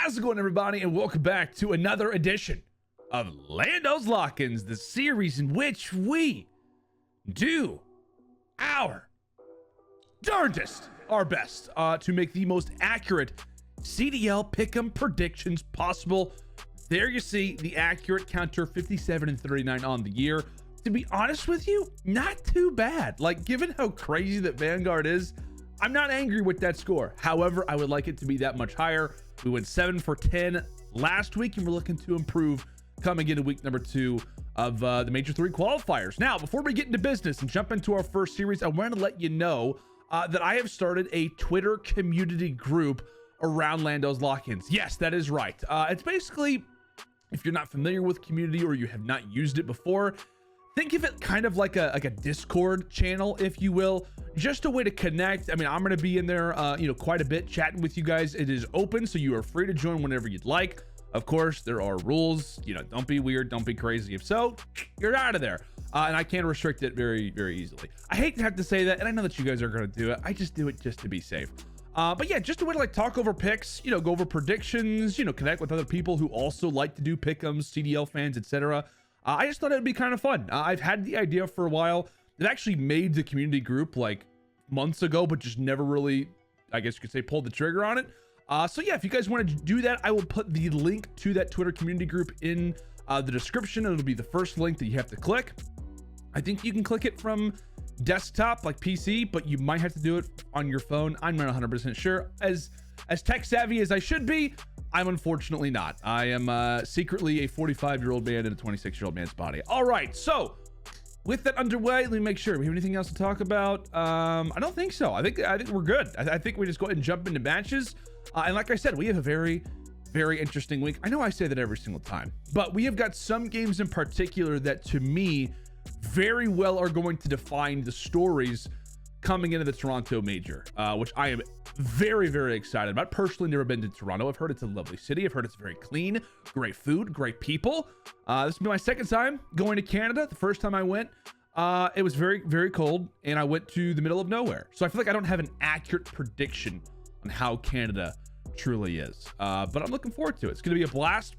How's it going, everybody, and welcome back to another edition of LandO's Lock-ins, the series in which we do our darndest, our best, to make the most accurate CDL pick'em predictions possible. There you see the accurate counter, 57 and 39 on the year. To be honest with you, not too bad. Like, given how crazy that Vanguard is, I'm not angry with that score. However, I would like it to be that much higher. We went 7 for 10 last week, and we're looking to improve coming into week number 2 of the Major 3 qualifiers. Now, before we get into business and jump into our first series, I want to let you know that I have started a Twitter community group around LandO's Lock-ins. Yes, that is right. It's basically, if you're not familiar with community or you have not used it before, think of it kind of like a Discord channel, if you will, just a way to connect. I mean, I'm going to be in there, quite a bit chatting with you guys. It is open, so you are free to join whenever you'd like. Of course, there are rules, don't be weird, don't be crazy. If so, you're out of there. And I can restrict it very, very easily. I hate to have to say that, and I know that you guys are going to do it. I just do it just to be safe. But yeah, just a way to like talk over picks, go over predictions, connect with other people who also like to do pick'ems, CDL fans, etc. I just thought it would be kind of fun. I've had the idea for a while. It actually made the community group like months ago, but just never really, I guess you could say, pulled the trigger on it. So yeah, if you guys want to do that, I will put the link to that Twitter community group in the description. It'll be the first link that you have to click. I think you can click it from desktop, like PC, but you might have to do it on your phone. I'm not 100% sure. As tech savvy as I should be, I'm unfortunately not. I am secretly a 45-year-old man in a 26-year-old man's body. All right, so with that underway, let me make sure we have anything else to talk about. I don't think so. I think we're good. I think we just go ahead and jump into matches. And like I said, we have a very, very interesting week. I know I say that every single time, but we have got some games in particular that, to me, very well are going to define the stories coming into the Toronto Major, which I am very, very excited about. Personally, never been to Toronto. I've heard it's a lovely city. I've heard it's very clean, great food, great people. This will be my second time going to Canada. The first time I went, it was very, very cold, and I went to the middle of nowhere. So I feel like I don't have an accurate prediction on how Canada truly is. But I'm looking forward to it. It's going to be a blast.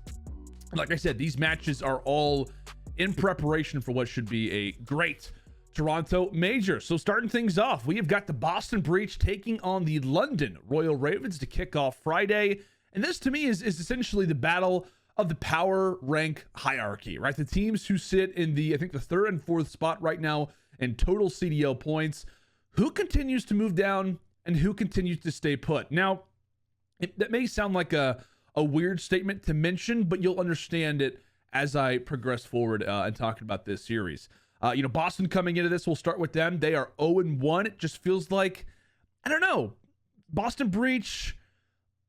Like I said, these matches are all in preparation for what should be a great Toronto Major. So starting things off, we have got the Boston Breach taking on the London Royal Ravens to kick off Friday. And this, to me, is essentially the battle of the power rank hierarchy, right? The teams who sit in the, I think, the 3rd and 4th spot right now in total CDL points. Who continues to move down and who continues to stay put? Now, that may sound like a weird statement to mention, but you'll understand it as I progress forward and talking about this series. Boston coming into this, we'll start with them. They are 0-1. It just feels like, I don't know, Boston Breach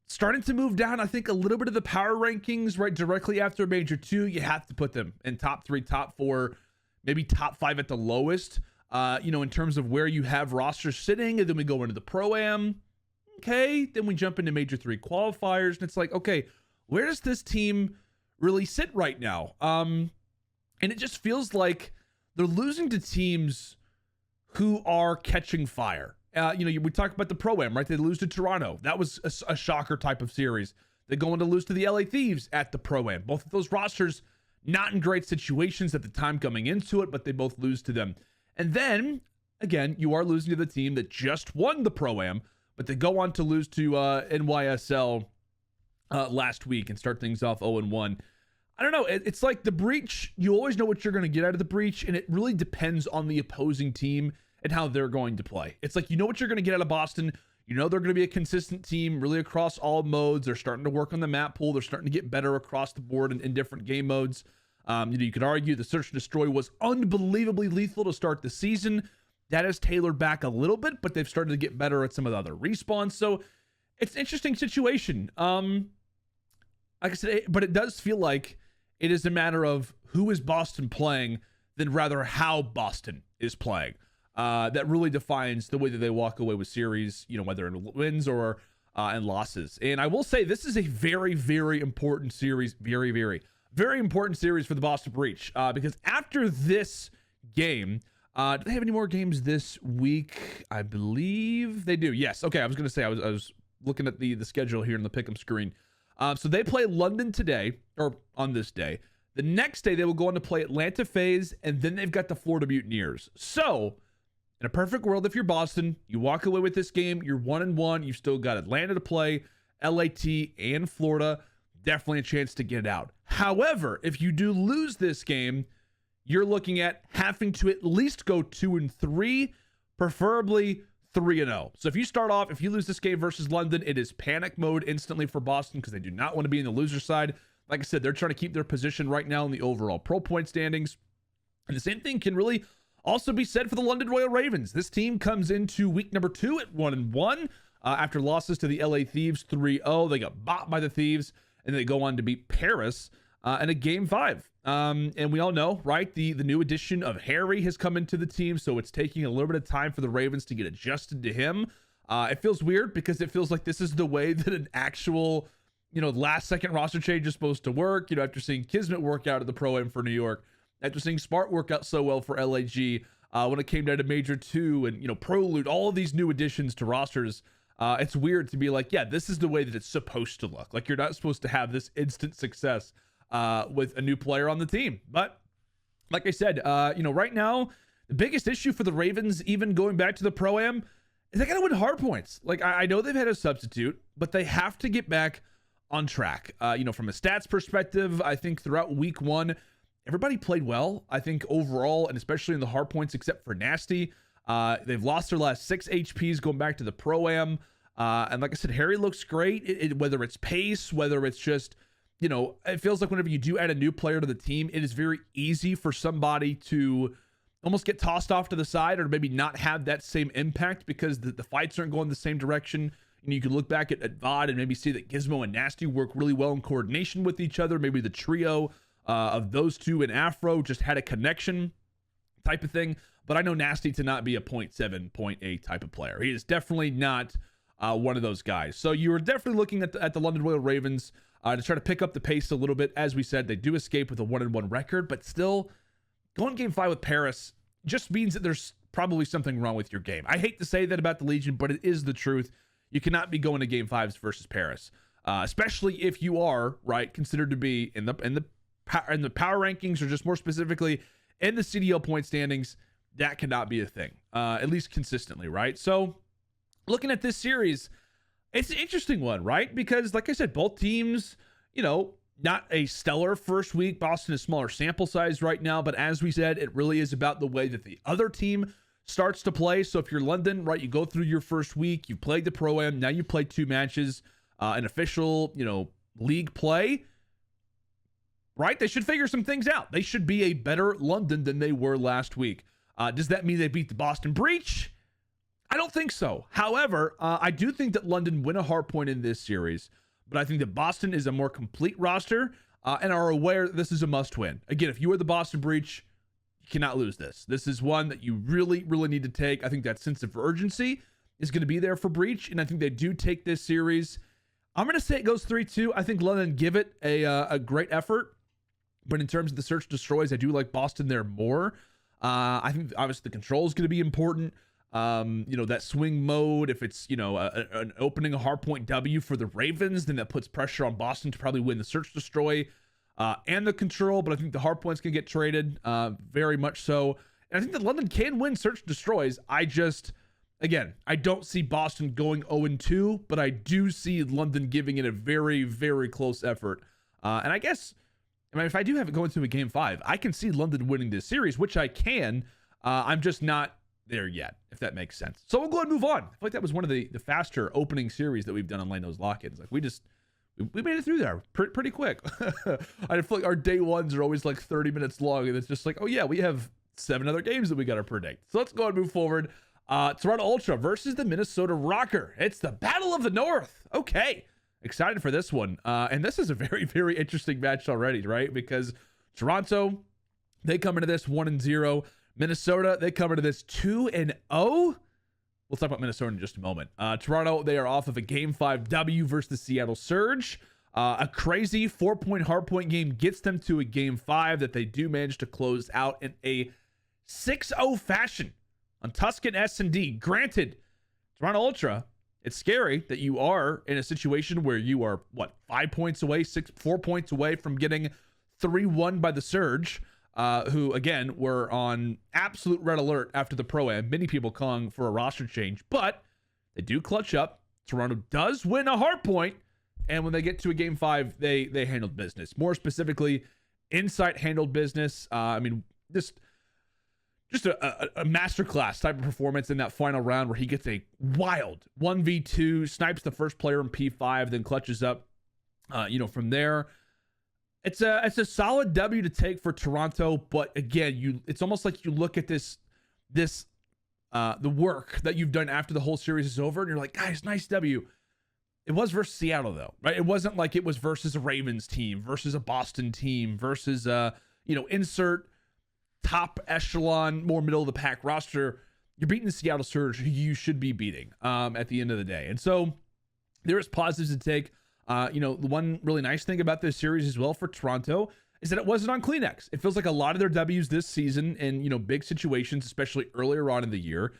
starting to move down, I think, a little bit of the power rankings, right? Directly after Major 2, you have to put them in top 3, top 4, maybe top 5 at the lowest, in terms of where you have rosters sitting. And then we go into the Pro-Am. Okay, then we jump into Major 3 qualifiers, and it's like, okay, where does this team really sit right now? And it just feels like they're losing to teams who are catching fire. We talked about the Pro-Am, right? They lose to Toronto. That was a shocker type of series. They're going to lose to the LA Thieves at the Pro-Am. Both of those rosters not in great situations at the time coming into it, but they both lose to them. And then, again, you are losing to the team that just won the Pro-Am, but they go on to lose to NYSL last week and start things off 0-1. I don't know. It's like the Breach, you always know what you're going to get out of the Breach, and it really depends on the opposing team and how they're going to play. It's like, you know what you're going to get out of Boston. You know they're going to be a consistent team really across all modes. They're starting to work on the map pool. They're starting to get better across the board in different game modes. You could argue the Search and Destroy was unbelievably lethal to start the season. That has tailored back a little bit, but they've started to get better at some of the other respawns. So it's an interesting situation. Like I said, but it does feel like it is a matter of who is Boston playing than rather how Boston is playing. That really defines the way that they walk away with series, whether in wins or in losses. And I will say this is a very, very important series. Very, very, very important series for the Boston Breach. Because after this game, do they have any more games this week? I believe they do. Yes. Okay. I was going to say, I was looking at the schedule here in the pick'em screen. So they play London today, or on this day. The next day, they will go on to play Atlanta FaZe, and then they've got the Florida Mutineers. So, in a perfect world, if you're Boston, you walk away with this game, you're 1-1, you've still got Atlanta to play, LAT, and Florida. Definitely a chance to get it out. However, if you do lose this game, you're looking at having to at least go 2-3, preferably 3-0. So if you start off, if you lose this game versus London, it is panic mode instantly for Boston because they do not want to be in the loser side. Like I said, they're trying to keep their position right now in the overall pro point standings. And the same thing can really also be said for the London Royal Ravens. This team comes into week number 2 at 1-1 after losses to the LA Thieves 3-0. They got bopped by the Thieves, and they go on to beat Paris in a game 5. And we all know, right, the new addition of Harry has come into the team, so it's taking a little bit of time for the Ravens to get adjusted to him. It feels weird because it feels like this is the way that an actual, last second roster change is supposed to work. After seeing Kismet work out at the Pro-Am for New York, after seeing Smart work out so well for LAG, when it came down to Major 2 and, PROLUTE, all of these new additions to rosters, it's weird to be like, yeah, this is the way that it's supposed to look. Like, you're not supposed to have this instant success with a new player on the team. But like I said, right now, the biggest issue for the Ravens, even going back to the Pro-Am, is they got to win hard points. Like, I know they've had a substitute, but they have to get back on track. From a stats perspective, I think throughout week 1, everybody played well. I think overall, and especially in the hard points, except for Nasty, they've lost their last 6 HPs going back to the Pro-Am. And like I said, Harry looks great. Whether it's pace, whether it's just, it feels like whenever you do add a new player to the team, it is very easy for somebody to almost get tossed off to the side or maybe not have that same impact because the fights aren't going the same direction. You can look back at VOD and maybe see that Gizmo and Nasty work really well in coordination with each other. Maybe the trio of those two and Afro just had a connection type of thing. But I know Nasty to not be a 0.7, 0.8 type of player. He is definitely not one of those guys. So you are definitely looking at the London Royal Ravens to try to pick up the pace a little bit. As we said, they do escape with a 1-1 record, but still going game 5 with Paris just means that there's probably something wrong with your game. I hate to say that about the Legion, but it is the truth. You cannot be going to game 5s versus Paris, especially if you are considered to be in the power rankings, or just more specifically in the CDL point standings. That cannot be a thing, at least consistently, right? So looking at this series, it's an interesting one, right? Because like I said, both teams, not a stellar first week. Boston is smaller sample size right now, but as we said, it really is about the way that the other team starts to play. So if you're London, right, you go through your first week, you played the Pro-Am, now you play 2 matches, an official, league play, right? They should figure some things out. They should be a better London than they were last week. Does that mean they beat the Boston Breach? I don't think so. However, I do think that London win a hard point in this series, but I think that Boston is a more complete roster and are aware that this is a must win. Again, if you are the Boston Breach, you cannot lose this. This is one that you really, really need to take. I think that sense of urgency is going to be there for Breach, and I think they do take this series. I'm going to say it goes 3-2. I think London give it a great effort, but in terms of the search destroys, I do like Boston there more. I think obviously the control is going to be important. That swing mode, if it's, an opening a hardpoint W for the Ravens, then that puts pressure on Boston to probably win the search destroy and the control. But I think the hardpoint's going to get traded very much so. And I think that London can win search destroys. I don't see Boston going 0-2, but I do see London giving it a very, very close effort. And I guess, if I do have it going to a game 5, I can see London winning this series, which I can. I'm just not there yet, if that makes sense. So we'll go ahead and move on. I feel like that was one of the faster opening series that we've done on LandO's Lock-ins. Like we made it through there pretty quick. I feel like our day ones are always like 30 minutes long, and it's just like, oh yeah, we have 7 other games that we got to predict. So let's go ahead and move forward. Toronto Ultra versus the Minnesota Rocker. It's the Battle of the North. Okay. Excited for this one. And this is a very, very interesting match already, right? Because Toronto, they come into this 1-0. Minnesota, they come into this 2-0. We'll talk about Minnesota in just a moment. Toronto, they are off of a game 5 W versus the Seattle Surge. A crazy 4-point hardpoint game gets them to a game 5 that they do manage to close out in a 6-0 fashion on Tuscan S&D. Granted, Toronto Ultra, it's scary that you are in a situation where you are, 5 points away, 4 points away from getting 3-1 by the Surge, who, again, were on absolute red alert after the Pro-Am. Many people calling for a roster change, but they do clutch up. Toronto does win a hard point, and when they get to a Game 5, they handled business. More specifically, Insight handled business. Just a masterclass type of performance in that final round where he gets a wild 1v2, snipes the first player in P5, then clutches up. From there, it's a solid W to take for Toronto. But again, it's almost like you look at the work that you've done after the whole series is over, and you're like, guys, nice W. It was versus Seattle though, right? It wasn't like it was versus a Ravens team, versus a Boston team, versus insert top echelon, more middle of the pack roster. You're beating the Seattle Surge, who you should be beating at the end of the day. And so there is positives to take. The one really nice thing about this series as well for Toronto is that it wasn't on Kleenex. It feels like a lot of their W's this season in, big situations, especially earlier on in the year,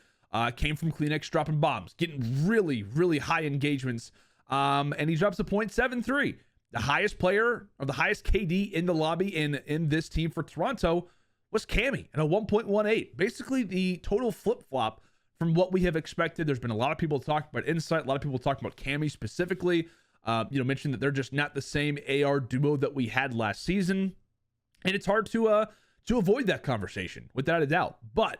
came from Kleenex dropping bombs, getting really, really high engagements. And he drops a 0.73. The highest player, or the highest KD in the lobby in this team for Toronto was Cammy at a 1.18. Basically the total flip-flop from what we have expected. There's been a lot of people talking about Insight, a lot of people talking about Cammy specifically. Mentioned that they're just not the same AR duo that we had last season. And it's hard to avoid that conversation, without a doubt. But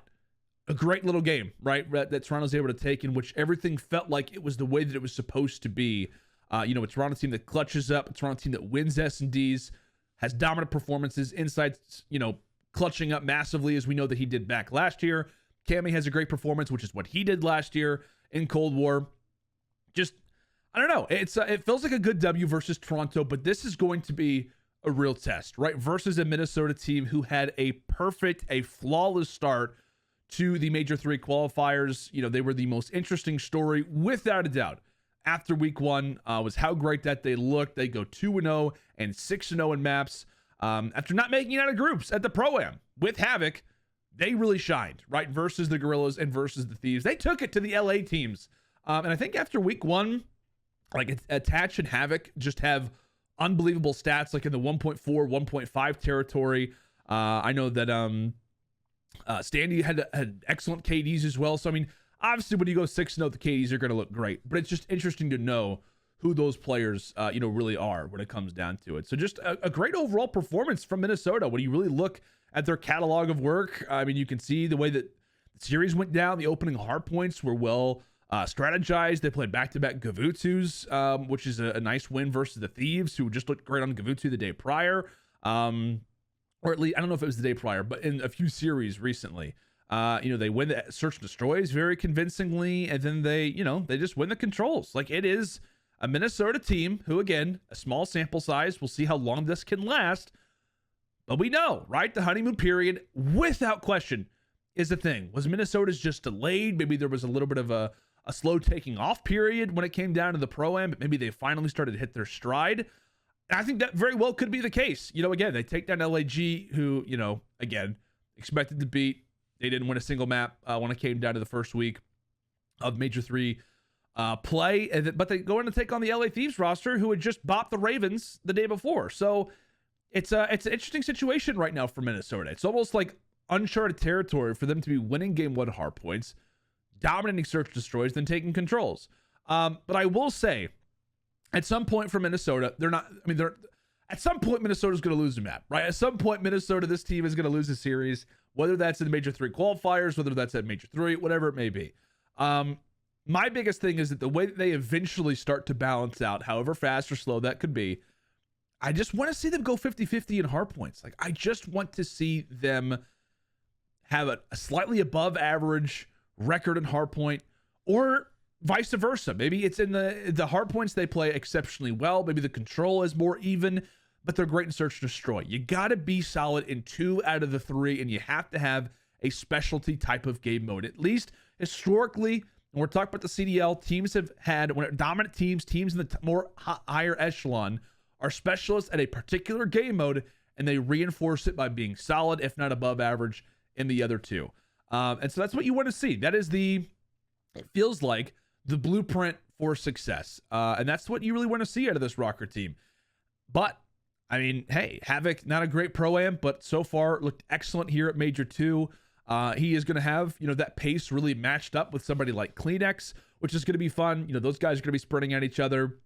a great little game, right, that Toronto's able to take, in which everything felt like it was the way that it was supposed to be. A Toronto team that clutches up, a Toronto team that wins S&Ds, has dominant performances, Insights, clutching up massively, as we know that he did back last year. Cammy has a great performance, which is what he did last year in Cold War. Just, I don't know. It feels like a good W versus Toronto, but this is going to be a real test, right? Versus a Minnesota team who had a flawless start to the Major 3 qualifiers. They were the most interesting story, without a doubt, after week 1, was how great that they looked. They go 2-0 and 6-0 in maps. After not making it out of groups at the Pro-Am with Havoc, they really shined, right? Versus the Gorillas and versus the Thieves. They took it to the LA teams. And I think after week 1, like Attach and Havoc just have unbelievable stats, like in the 1.4, 1.5 territory. I know that Standy had excellent KDs as well. So, obviously when you go 6-0, the KDs are going to look great. But it's just interesting to know who those players, really are when it comes down to it. So just a great overall performance from Minnesota. When you really look at their catalog of work, you can see the way that the series went down. The opening hard points were well strategized. They played back-to-back Gavutsus, which is a nice win versus the Thieves, who just looked great on Gavutsu the day prior. Or at least, I don't know if it was the day prior, but in a few series recently. They win the Search and Destroys very convincingly, and then they just win the controls. Like, it is a Minnesota team who, again, a small sample size. We'll see how long this can last. But we know, right? The honeymoon period, without question, is a thing. Was Minnesota's just delayed? Maybe there was a little bit of a slow taking off period when it came down to the Pro-Am, but maybe they finally started to hit their stride. And I think that very well could be the case. Again, they take down LAG, who, again, expected to beat. They didn't win a single map when it came down to the first week of Major 3 play. But they go in to take on the LA Thieves roster, who had just bopped the Ravens the day before. So it's an interesting situation right now for Minnesota. It's almost like uncharted territory for them to be winning game 1 hard points, dominating Search Destroys, then taking controls. But I will say, at some point for Minnesota, at some point Minnesota's going to lose the map, right? At some point Minnesota, this team is going to lose a series, whether that's in the Major 3 qualifiers, whether that's at Major 3, whatever it may be. My biggest thing is that the way that they eventually start to balance out, however fast or slow that could be, I just want to see them go 50-50 in hard points. Like, I just want to see them have a slightly above average record in hard point, or vice versa. Maybe it's in the hard points they play exceptionally well. Maybe the control is more even, but they're great in Search and Destroy. You got to be solid in 2 out of the 3, and you have to have a specialty type of game mode. At least historically, when we're talking about the CDL, teams have had, when dominant teams in the more higher echelon are specialists at a particular game mode, and they reinforce it by being solid, if not above average, in the other 2. And so that's what you want to see. That is it feels like the blueprint for success. And that's what you really want to see out of this Rocker team. But, I mean, hey, Havoc, not a great Pro-Am, but so far looked excellent here at Major 2. He is going to have, that pace really matched up with somebody like Kleenex, which is going to be fun. Those guys are going to be sprinting at each other.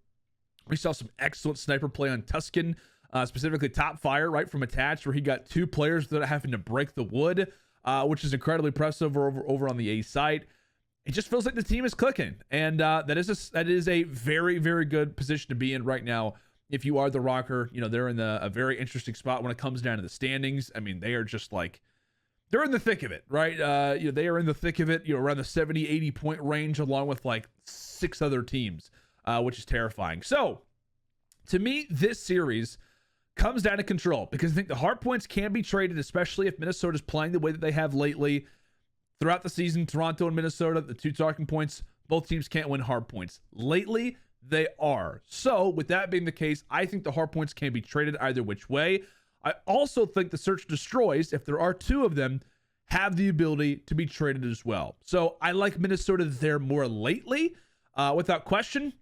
We saw some excellent sniper play on Tuscan, specifically Top Fire, right from attached, where he got 2 players that are having to break the wood, which is incredibly impressive over on the A side. It just feels like the team is clicking, and that is a very, very good position to be in right now. If you are the Rocker, they're in a very interesting spot when it comes down to the standings. I mean, they are just like, they're in the thick of it, right? They are in the thick of it, around the 70, 80 point range, along with like 6 other teams, which is terrifying. So, to me, this series comes down to control, because I think the hard points can be traded, especially if Minnesota's playing the way that they have lately. Throughout the season, Toronto and Minnesota, the 2 talking points, both teams can't win hard points. Lately, they are. So, with that being the case, I think the hard points can be traded either which way. I also think the Search Destroys, if there are 2 of them, have the ability to be traded as well. So, I like Minnesota there more lately, without question.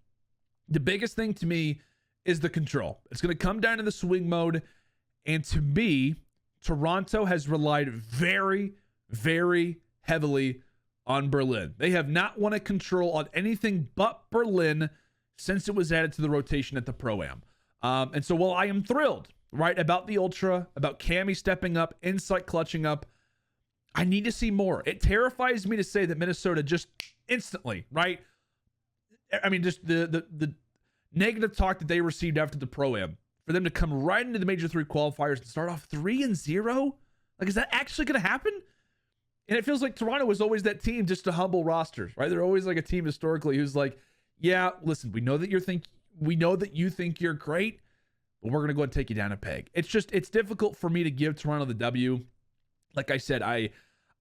The biggest thing to me is the control. It's going to come down to the swing mode, and to me, Toronto has relied very, very heavily on Berlin. They have not won a control on anything but Berlin since it was added to the rotation at the Pro-Am. And so while I am thrilled, right, about the Ultra, about Cammy stepping up, Insight clutching up, I need to see more. It terrifies me to say that Minnesota just instantly, right? I mean, just the negative talk that they received after the Pro-Am, for them to come right into the Major 3 qualifiers and start off 3-0? Like, is that actually going to happen? And it feels like Toronto was always that team just to humble rosters, right? They're always like a team historically who's like, yeah, listen, we know that you think you're great, but we're going to go and take you down a peg. It's difficult for me to give Toronto the W. Like I said, I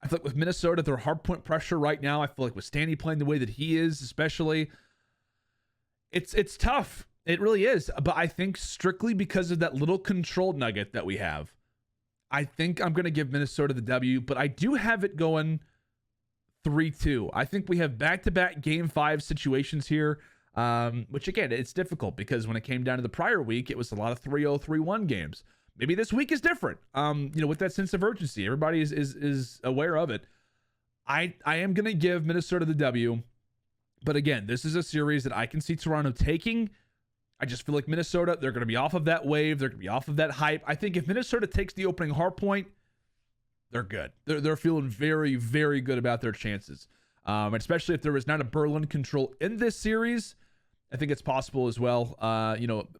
feel like with Minnesota, their hard point pressure right now, I feel like with Stanley playing the way that he is, especially, it's tough. It really is. But I think strictly because of that little control nugget that we have, I think I'm going to give Minnesota the W, but I do have it going 3-2. I think we have back-to-back Game 5 situations here, which, again, it's difficult because when it came down to the prior week, it was a lot of 3-0, 3-1 games. Maybe this week is different, with that sense of urgency. Everybody is aware of it. I am going to give Minnesota the W, but, again, this is a series that I can see Toronto taking. I just feel like Minnesota, they're going to be off of that wave. They're going to be off of that hype. I think if Minnesota takes the opening hard point, they're good. They're feeling very, very good about their chances. Especially if there was not a Berlin control in this series, I think it's possible as well.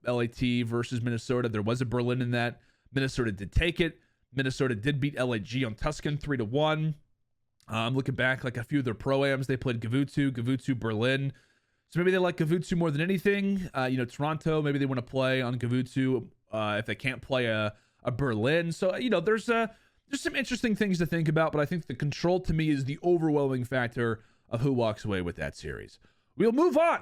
LAT versus Minnesota. There was a Berlin in that. Minnesota did take it. Minnesota did beat LAG on Tuscan 3-1. I'm looking back, like a few of their Pro-Ams, they played Gavutsu, Berlin. So maybe they like Gavutsu more than anything. Toronto, maybe they want to play on Gavutsu if they can't play a Berlin. So, there's some interesting things to think about, but I think the control to me is the overwhelming factor of who walks away with that series. We'll move on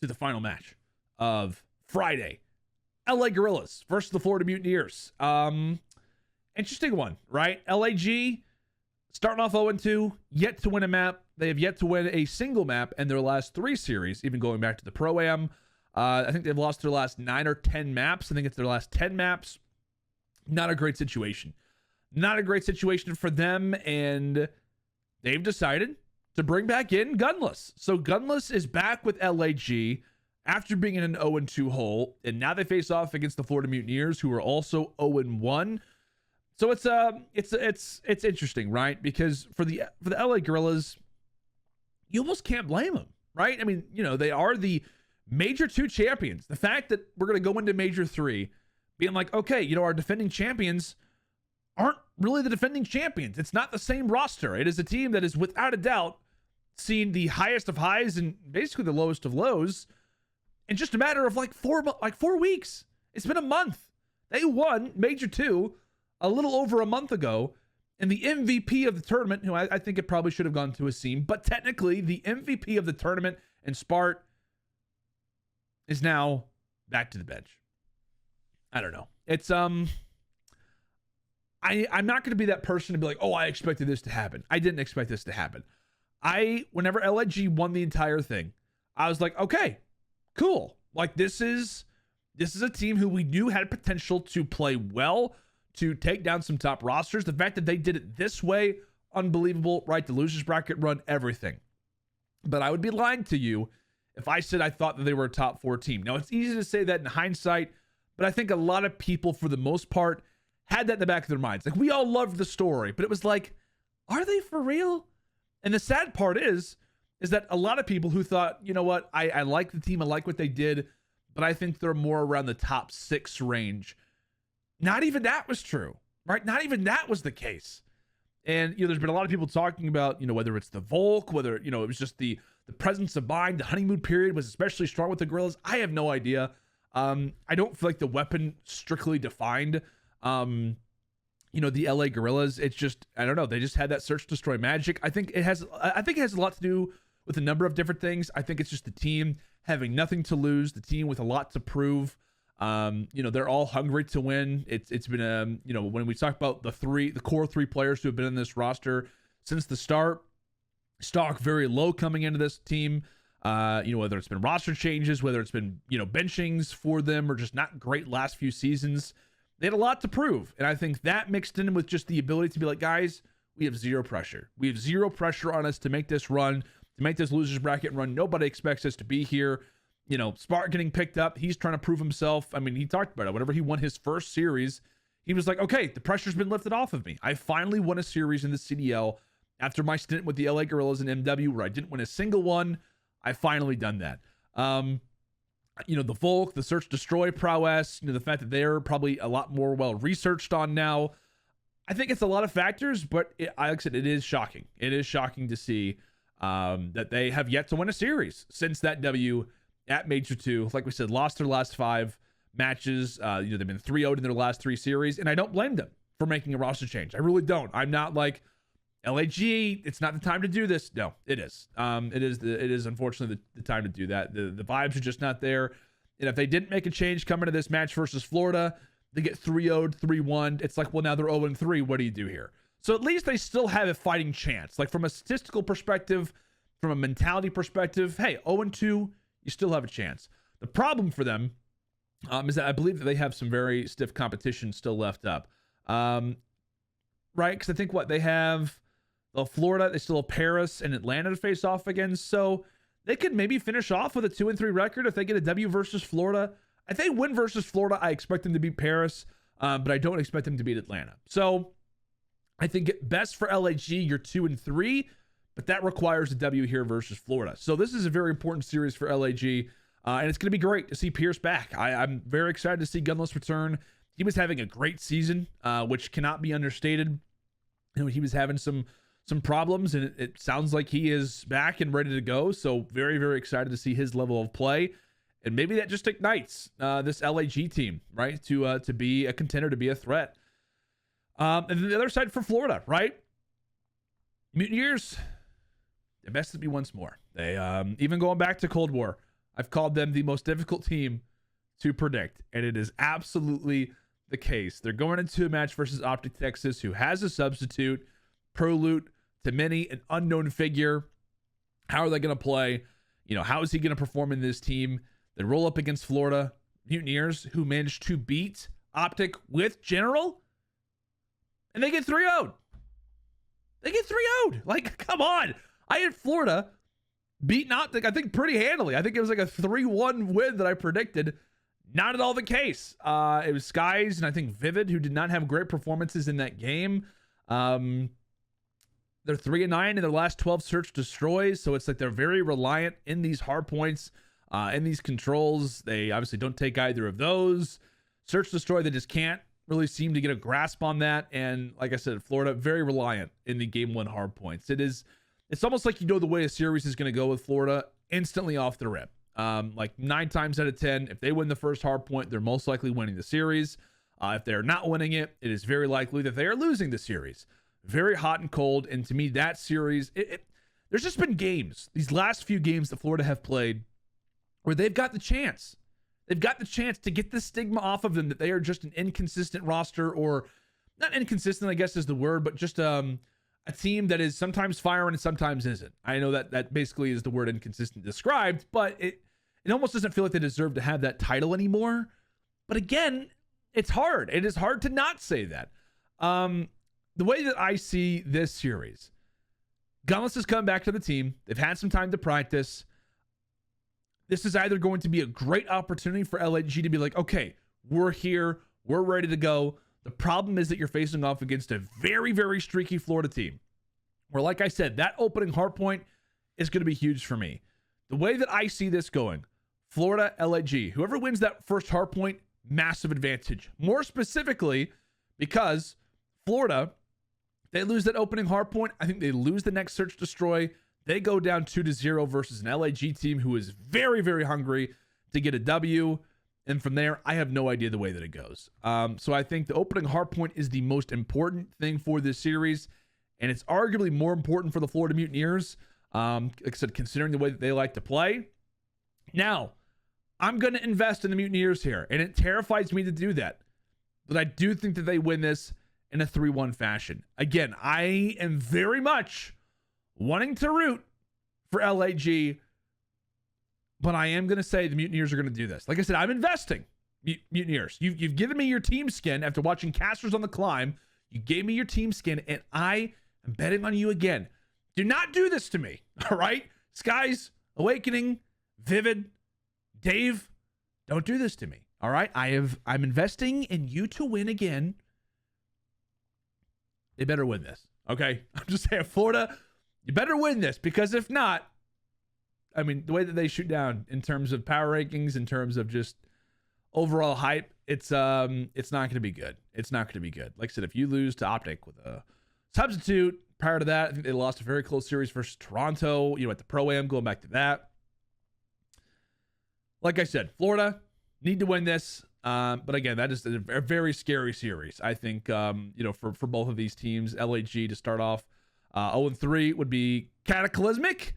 to the final match of Friday. LA Guerrillas versus the Florida Mutineers. Interesting one, right? LAG starting off 0-2, yet to win a map. They have yet to win a single map in their last 3 series, even going back to the Pro-Am. I think they've lost their last 9 or 10 maps. I think it's their last 10 maps. Not a great situation. Not a great situation for them, and they've decided to bring back in Gunless. So Gunless is back with LAG after being in an 0-2 hole, and now they face off against the Florida Mutineers, who are also 0-1. So it's interesting, right? Because for the LA Guerrillas, you almost can't blame them, right? I mean, they are the Major 2 champions. The fact that we're going to go into Major 3 being like, okay, our defending champions aren't really the defending champions. It's not the same roster. It is a team that is without a doubt seen the highest of highs and basically the lowest of lows in just a matter of like 4 weeks. It's been a month. They won Major 2 a little over a month ago, and the MVP of the tournament, who I think it probably should have gone to a seam, but technically the MVP of the tournament and Spart is now back to the bench. I don't know. It's I'm not going to be that person to be like, oh, I expected this to happen. I didn't expect this to happen. Whenever LIG won the entire thing, I was like, okay, cool. Like this is a team who we knew had potential to play well, to take down some top rosters. The fact that they did it this way, unbelievable, right? The losers bracket run, everything. But I would be lying to you if I said I thought that they were a top 4 team. Now, it's easy to say that in hindsight, but I think a lot of people, for the most part, had that in the back of their minds. Like, we all loved the story, but it was like, are they for real? And the sad part is that a lot of people who thought, you know what, I like the team, I like what they did, but I think they're more around the top 6 range. Not even that was true, right? Not even that was the case. And, there's been a lot of people talking about, whether it's the Volk, whether, it was just the presence of mind, the honeymoon period was especially strong with the Gorillas. I have no idea. I don't feel like the weapon strictly defined, the LA Gorillas. It's just, I don't know. They just had that search destroy magic. I think it has a lot to do with a number of different things. I think it's just the team having nothing to lose, the team with a lot to prove. They're all hungry to win. It's been when we talk about the core 3 players who have been in this roster since the start, stock very low coming into this team. Whether it's been roster changes, whether it's been, benchings for them, or just not great last few seasons, they had a lot to prove. And I think that mixed in with just the ability to be like, guys, we have zero pressure. We have zero pressure on us to make this run, to make this losers bracket run. Nobody expects us to be here. Spark getting picked up. He's trying to prove himself. I mean, he talked about it. Whenever he won his first series, he was like, okay, the pressure's been lifted off of me. I finally won a series in the CDL after my stint with the LA Gorillas in MW, where I didn't win a single one. I finally done that. The Volk, the search destroy prowess, the fact that they're probably a lot more well researched on now. I think it's a lot of factors, but like I said, it is shocking. It is shocking to see that they have yet to win a series since that W at Major 2. Like we said, lost their last 5 matches. They've been 3-0 in their last 3 series, and I don't blame them for making a roster change. I really don't. I'm not like, LAG, it's not the time to do this. No, it is. It is unfortunately the time to do that. The vibes are just not there. And if they didn't make a change coming to this match versus Florida, they get 3-0'd, 3-1. It's like, well, now they're 0-3. What do you do here? So at least they still have a fighting chance. Like, from a statistical perspective, from a mentality perspective, hey, 0-2, you still have a chance. The problem for them is that I believe that they have some very stiff competition still left up. Right? Because I think they have Florida, they still have Paris and Atlanta to face off against. So they could maybe finish off with a 2-3 record if they get a W versus Florida. If they win versus Florida, I expect them to beat Paris, but I don't expect them to beat Atlanta. So I think best for LAG, you're 2-3, but that requires a W here versus Florida. So this is a very important series for LAG, and it's going to be great to see Pierce back. I'm very excited to see Gunless return. He was having a great season, which cannot be understated. He was having some problems, and it sounds like he is back and ready to go. So very, very excited to see his level of play. And maybe that just ignites this LAG team, right? To be a contender, to be a threat. And then the other side for Florida, right? Mutineers, they bested me once more. They, even going back to Cold War, I've called them the most difficult team to predict. And it is absolutely the case. They're going into a match versus OPTIC Texas, who has a substitute, PROLUTE, to many an unknown figure. How are they going to play? How is he going to perform in this team? They roll up against Florida Mutineers, who managed to beat OPTIC with General, and they get 3-0'd. They get 3-0'd. Like, come on. I had Florida beating OPTIC, I think, pretty handily. I think it was like a 3-1 win that I predicted. Not at all the case. It was Skies and I think Vivid, who did not have great performances in that game. They're 3-9 in their last 12 search destroys, so it's like they're very reliant in these hard points, in these controls. They obviously don't take either of those. Search destroy, they just can't really seem to get a grasp on that. And like I said, Florida, very reliant in the game 1 hard points. It's almost like the way a series is going to go with Florida instantly off the rip. Like 9 times out of 10, if they win the first hard point, they're most likely winning the series. If they're not winning it, it is very likely that they are losing the series. Very hot and cold. And to me, that series, there's just been games, these last few games that Florida have played, where they've got the chance. They've got the chance to get the stigma off of them that they are just an inconsistent roster, or not inconsistent, I guess is the word, but just a a team that is sometimes firing and sometimes isn't. I know that basically is the word inconsistent described, but it almost doesn't feel like they deserve to have that title anymore. But again, it's hard. It is hard to not say that. The way that I see this series, Gunless has come back to the team. They've had some time to practice. This is either going to be a great opportunity for LAG to be like, okay, we're here. We're ready to go. The problem is that you're facing off against a very, very streaky Florida team where, like I said, that opening hard point is going to be huge for me. The way that I see this going, Florida, LAG, whoever wins that first hard point, massive advantage. More specifically, because Florida, they lose that opening hard point. I think they lose the next search destroy. They go down 2-0 versus an LAG team who is very, very hungry to get a W. And from there, I have no idea the way that it goes. So I think the opening hard point is the most important thing for this series. And it's arguably more important for the Florida Mutineers, like I said, considering the way that they like to play. Now, I'm going to invest in the Mutineers here, and it terrifies me to do that. But I do think that they win this in a 3-1 fashion. Again, I am very much wanting to root for LAG, but I am going to say the Mutineers are going to do this. Like I said, I'm investing. Mutineers, you've given me your team skin after watching Casters on the Climb. You gave me your team skin, and I am betting on you again. Do not do this to me, all right? Skies, Awakening, Vivid, Dave, don't do this to me, all right? I'm investing in you to win again. They better win this, okay? I'm just saying, Florida, you better win this, because if not, I mean, the way that they shoot down in terms of power rankings, in terms of just overall hype, it's not going to be good. It's not going to be good. Like I said, if you lose to OPTIC with a substitute, prior to that, I think they lost a very close series versus Toronto, at the Pro-Am, going back to that. Like I said, Florida need to win this. But again, that is a very scary series. I think, for both of these teams, LAG to start off 0-3 would be cataclysmic.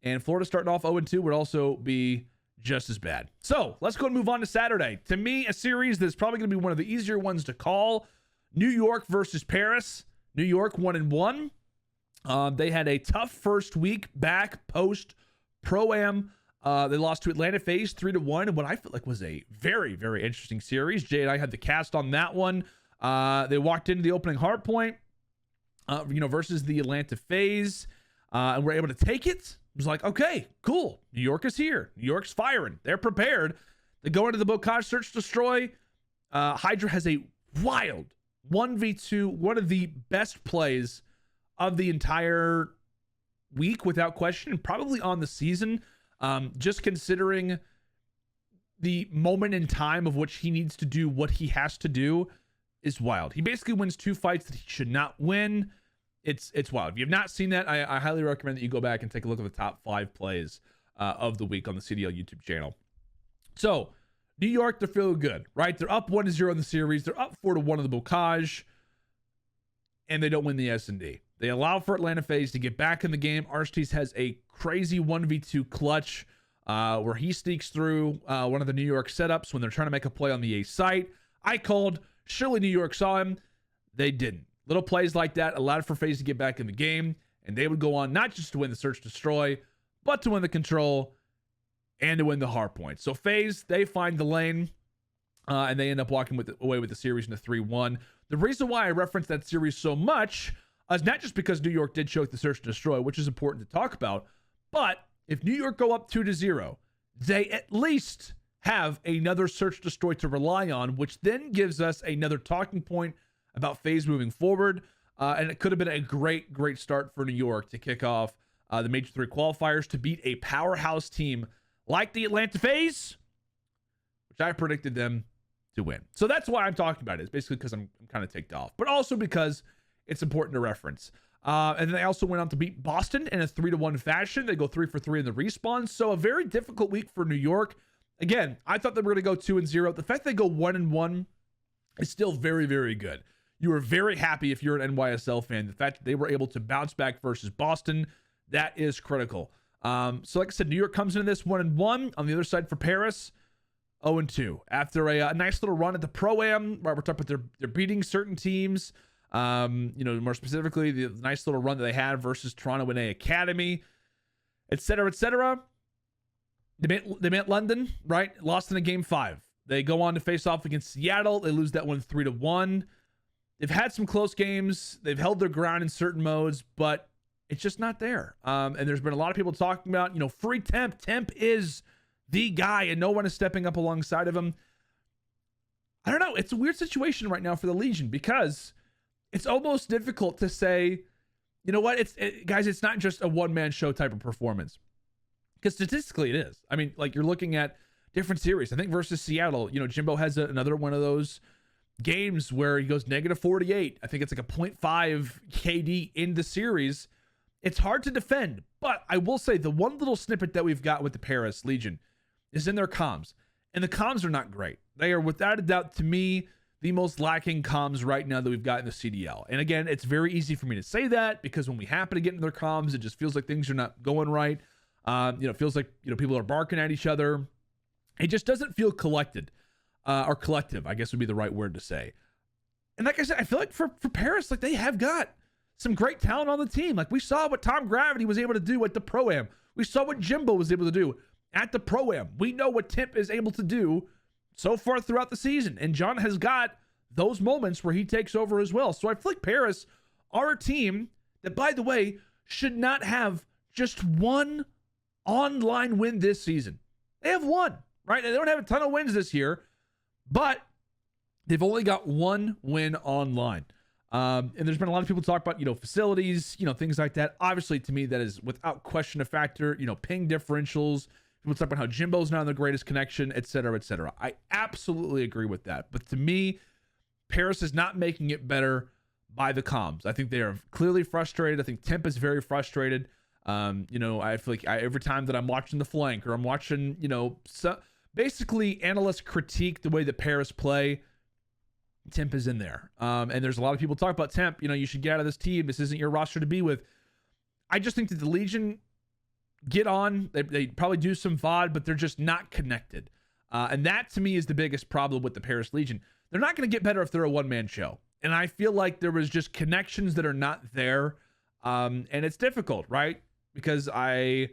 And Florida starting off 0-2 would also be just as bad. So let's go and move on to Saturday. To me, a series that's probably going to be one of the easier ones to call. New York versus Paris. New York 1-1. They had a tough first week back post Pro-Am. They lost to Atlanta FaZe 3-1 in what I feel like was a very, very interesting series. Jay and I had the cast on that one. They walked into the opening hard point, versus the Atlanta FaZe, and were able to take it. It was like, okay, cool. New York is here. New York's firing. They're prepared. They go into the Bocage Search Destroy. Hydra has a wild 1v2, one of the best plays of the entire week, without question, and probably on the season. Just considering the moment in time of which he needs to do what he has to do is wild. He basically wins 2 fights that he should not win. It's wild. If you have not seen that, I highly recommend that you go back and take a look at the top 5 plays of the week on the CDL YouTube channel. So, New York, they're feeling good, right? They're up 1-0 in the series. They're up 4-1 in the Bocage, and they don't win the S&D. They allow for Atlanta FaZe to get back in the game. Arstice has a crazy 1v2 clutch where he sneaks through one of the New York setups when they're trying to make a play on the A site. I called. Surely New York saw him. They didn't. Little plays like that allowed for FaZe to get back in the game, and they would go on not just to win the Search Destroy, but to win the Control and to win the hard point. So FaZe, they find the lane, and they end up walking away with the series in a 3-1. The reason why I reference that series so much is not just because New York did choke the Search and Destroy, which is important to talk about, but if New York go up 2-0, they at least have another Search Destroy to rely on, which then gives us another talking point about FaZe moving forward. And it could have been a great, great start for New York to kick off the Major 3 qualifiers to beat a powerhouse team like the Atlanta FaZe, which I predicted them to win. So that's why I'm talking about it. It's basically because I'm kind of ticked off, but also because it's important to reference. And then they also went on to beat Boston in a 3-1 fashion. They go 3 for 3 in the respawn. So a very difficult week for New York. Again, I thought they were going to go 2-0. The fact they go 1-1 is still very, very good. You are very happy if you're an NYSL fan. The fact that they were able to bounce back versus Boston, that is critical. So like I said, New York comes into this 1-1. On the other side for Paris, 0-2. After a nice little run at the Pro-Am, where we're talking about they're beating certain teams. More specifically, the nice little run that they had versus Toronto in A Academy, et cetera, et cetera. They met London, right? Lost in a game 5. They go on to face off against Seattle. They lose that one 3-1. They've had some close games. They've held their ground in certain modes, but it's just not there. And there's been a lot of people talking about, free Temp. Temp is the guy, and no one is stepping up alongside of him. I don't know. It's a weird situation right now for the Legion because it's almost difficult to say, you know what, guys, it's not just a one-man show type of performance. Because statistically it is. I mean, like, you're looking at different series. I think versus Seattle, Jimbo has another one of those games where he goes -48. I think it's like a 0.5 KD in the series. It's hard to defend, but I will say the one little snippet that we've got with the Paris Legion is in their comms. And the comms are not great. They are, without a doubt, to me, the most lacking comms right now that we've got in the CDL. And again, it's very easy for me to say that because when we happen to get into their comms, it just feels like things are not going right. It feels like, people are barking at each other. It just doesn't feel collected, or collective, I guess would be the right word to say. And like I said, I feel like for Paris, like, they have got some great talent on the team. Like, we saw what Tom Gravity was able to do at the Pro-Am. We saw what Jimbo was able to do at the Pro-Am. We know what Temp is able to do so far throughout the season. And John has got those moments where he takes over as well. So I feel like Paris are a team that, by the way, should not have just one online win this season. They have one, right? They don't have a ton of wins this year, but they've only got one win online. And there's been a lot of people talk about, facilities, things like that. Obviously, to me, that is without question a factor. Ping differentials. People talk about how Jimbo's not the greatest connection, et cetera, et cetera. I absolutely agree with that. But to me, Paris is not making it better by the comms. I think they are clearly frustrated. I think Temp is very frustrated. I feel like every time that I'm watching the flank or I'm watching, basically analysts critique the way that Paris play, Temp is in there. And there's a lot of people talk about Temp, you should get out of this team. This isn't your roster to be with. I just think that the Legion get on. They probably do some VOD, but they're just not connected. And that to me is the biggest problem with the Paris Legion. They're not going to get better if they're a one-man show. And I feel like there was just connections that are not there. And it's difficult, right? Because I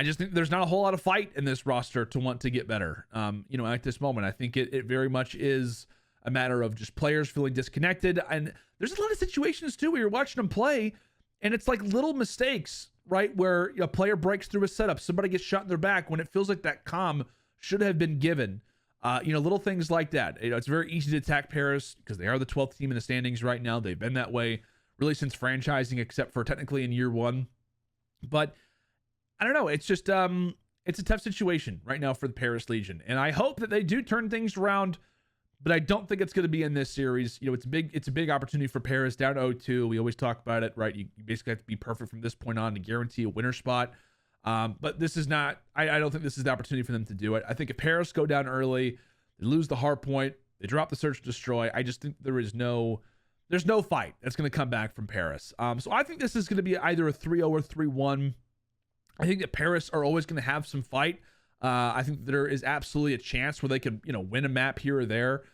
just think there's not a whole lot of fight in this roster to want to get better. At this moment, I think it very much is a matter of just players feeling disconnected. And there's a lot of situations too where you're watching them play and it's like little mistakes, right? Where a player breaks through a setup, somebody gets shot in their back when it feels like that comm should have been given. Little things like that. It's very easy to attack Paris because they are the 12th team in the standings right now. They've been that way really since franchising, except for technically in year 1. But I don't know. It's just it's a tough situation right now for the Paris Legion, and I hope that they do turn things around. But I don't think it's going to be in this series. It's a big opportunity for Paris down 0-2. We always talk about it, right? You basically have to be perfect from this point on to guarantee a winner spot. But this is not. I don't think this is the opportunity for them to do it. I think if Paris go down early, they lose the hard point, they drop the search and destroy. I just think there's no fight that's going to come back from Paris. So I think this is going to be either a 3-0 or 3-1. I think that Paris are always going to have some fight. I think there is absolutely a chance where they could, win a map here or there.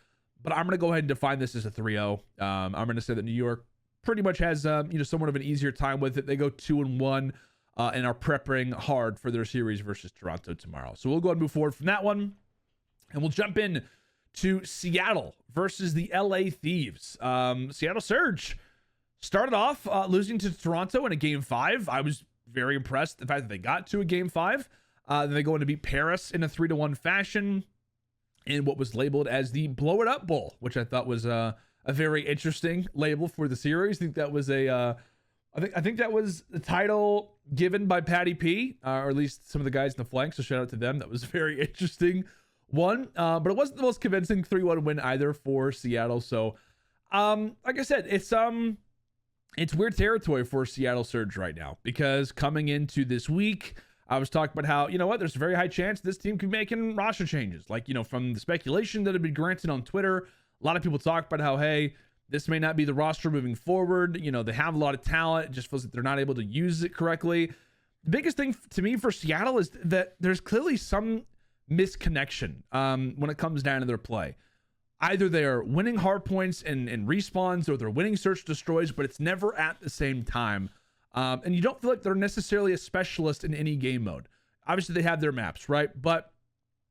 But I'm going to go ahead and define this as a 3-0. I'm going to say that New York pretty much has, somewhat of an easier time with it. They go 2-1 and are prepping hard for their series versus Toronto tomorrow. So we'll go ahead and move forward from that one. And we'll jump in to Seattle versus the LA Thieves. Seattle Surge started off losing to Toronto in a game 5. I was very impressed the fact that they got to a game 5. Then they go in to beat Paris in a 3-1 fashion in what was labeled as the Blow It Up Bowl, which I thought was a very interesting label for the series. I think that was I think that was the title given by Patty P, or at least some of the guys in the flank. So shout out to them. That was a very interesting one, but it wasn't the most convincing 3-1 win either for Seattle. So, like I said, it's weird territory for Seattle Surge right now, because coming into this week, I was talking about how, there's a very high chance this team could be making roster changes. Like, from the speculation that had been granted on Twitter, a lot of people talk about how, hey, this may not be the roster moving forward. They have a lot of talent. It just feels like they're not able to use it correctly. The biggest thing to me for Seattle is that there's clearly some misconnection when it comes down to their play. either they're winning hard points and respawns, or they're winning search destroys, but it's never at the same time. And you don't feel like they're necessarily a specialist in any game mode. Obviously, they have their maps, right? But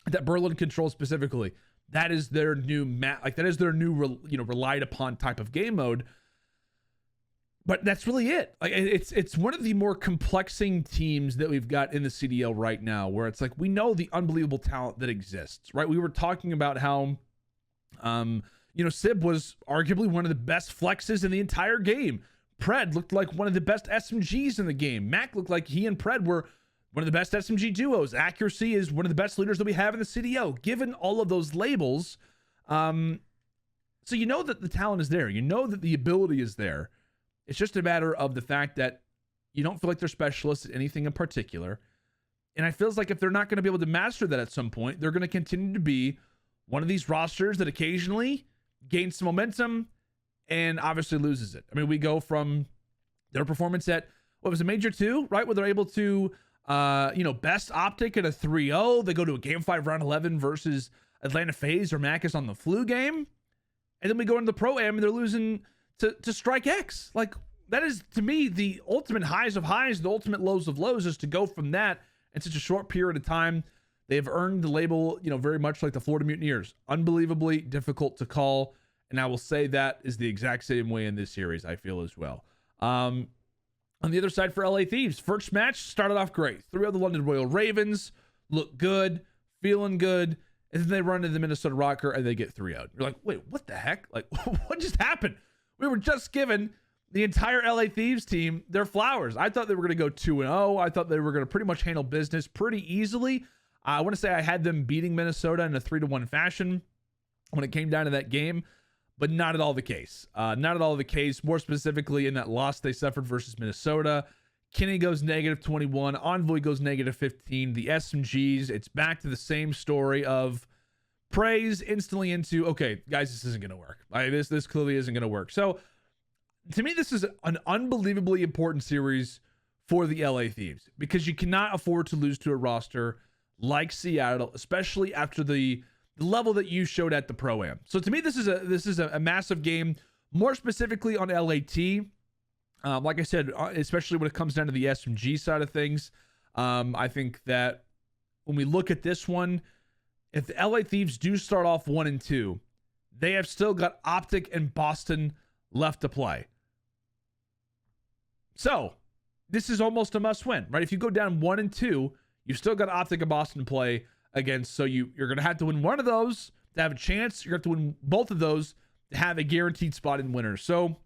that Berlin control specifically, that is their new map. Like, that is their new, relied upon type of game mode. But that's really it. Like, it's one of the more complexing teams that we've got in the CDL right now, where it's like, we know the unbelievable talent that exists, right? We were talking about how, Sib was arguably one of the best flexes in the entire game. Pred looked like one of the best SMGs in the game. Mac looked like he and Pred were one of the best SMG duos. Accuracy is one of the best leaders that we have in the CDO. Given all of those labels, so you know that the talent is there. You know that the ability is there. It's just a matter of the fact that you don't feel like they're specialists at anything in particular. And it feels like if they're not going to be able to master that at some point, they're going to continue to be one of these rosters that occasionally gains some momentum and obviously loses it. I mean, we go from their performance at, what was it, Major 2, right? Where they're able to, best OPTIC at a 3-0. They go to a Game 5 Round 11 versus Atlanta FaZe or Macus on the flu game. And then we go into the Pro-Am and they're losing to Strike X. Like, that is, to me, the ultimate highs of highs, the ultimate lows of lows, is to go from that in such a short period of time. They have earned the label, very much like the Florida Mutineers. Unbelievably difficult to call. And I will say that is the exact same way in this series, I feel, as well. On the other side for LA Thieves, first match started off great. 3-0 the London Royal Ravens, look good, feeling good, and then they run into the Minnesota Rocker and they get 3-0. You're like, wait, what the heck? Like, what just happened? We were just given the entire LA Thieves team their flowers. I thought they were going to go 2-0. I thought they were going to pretty much handle business pretty easily. I want to say I had them beating Minnesota in a 3-1 fashion when it came down to that game. But not at all the case. Not at all the case. More specifically, in that loss they suffered versus Minnesota, Kenny goes -21. Envoy goes -15. The SMGs, it's back to the same story of praise instantly into, okay, guys, this isn't going to work. This clearly isn't going to work. So, to me, this is an unbelievably important series for the LA Thieves, because you cannot afford to lose to a roster like Seattle, especially after the level that you showed at the Pro-Am. So to me, this is a massive game, more specifically on LAT. Like I said, especially when it comes down to the SMG side of things. I think that when we look at this one, if the LA Thieves do start off 1-2, they have still got OPTIC and Boston left to play. So this is almost a must win, right? If you go down 1-2, you've still got OPTIC and Boston to play against. So you're going to have to win one of those to have a chance. You're going to have to win both of those to have a guaranteed spot in winners. So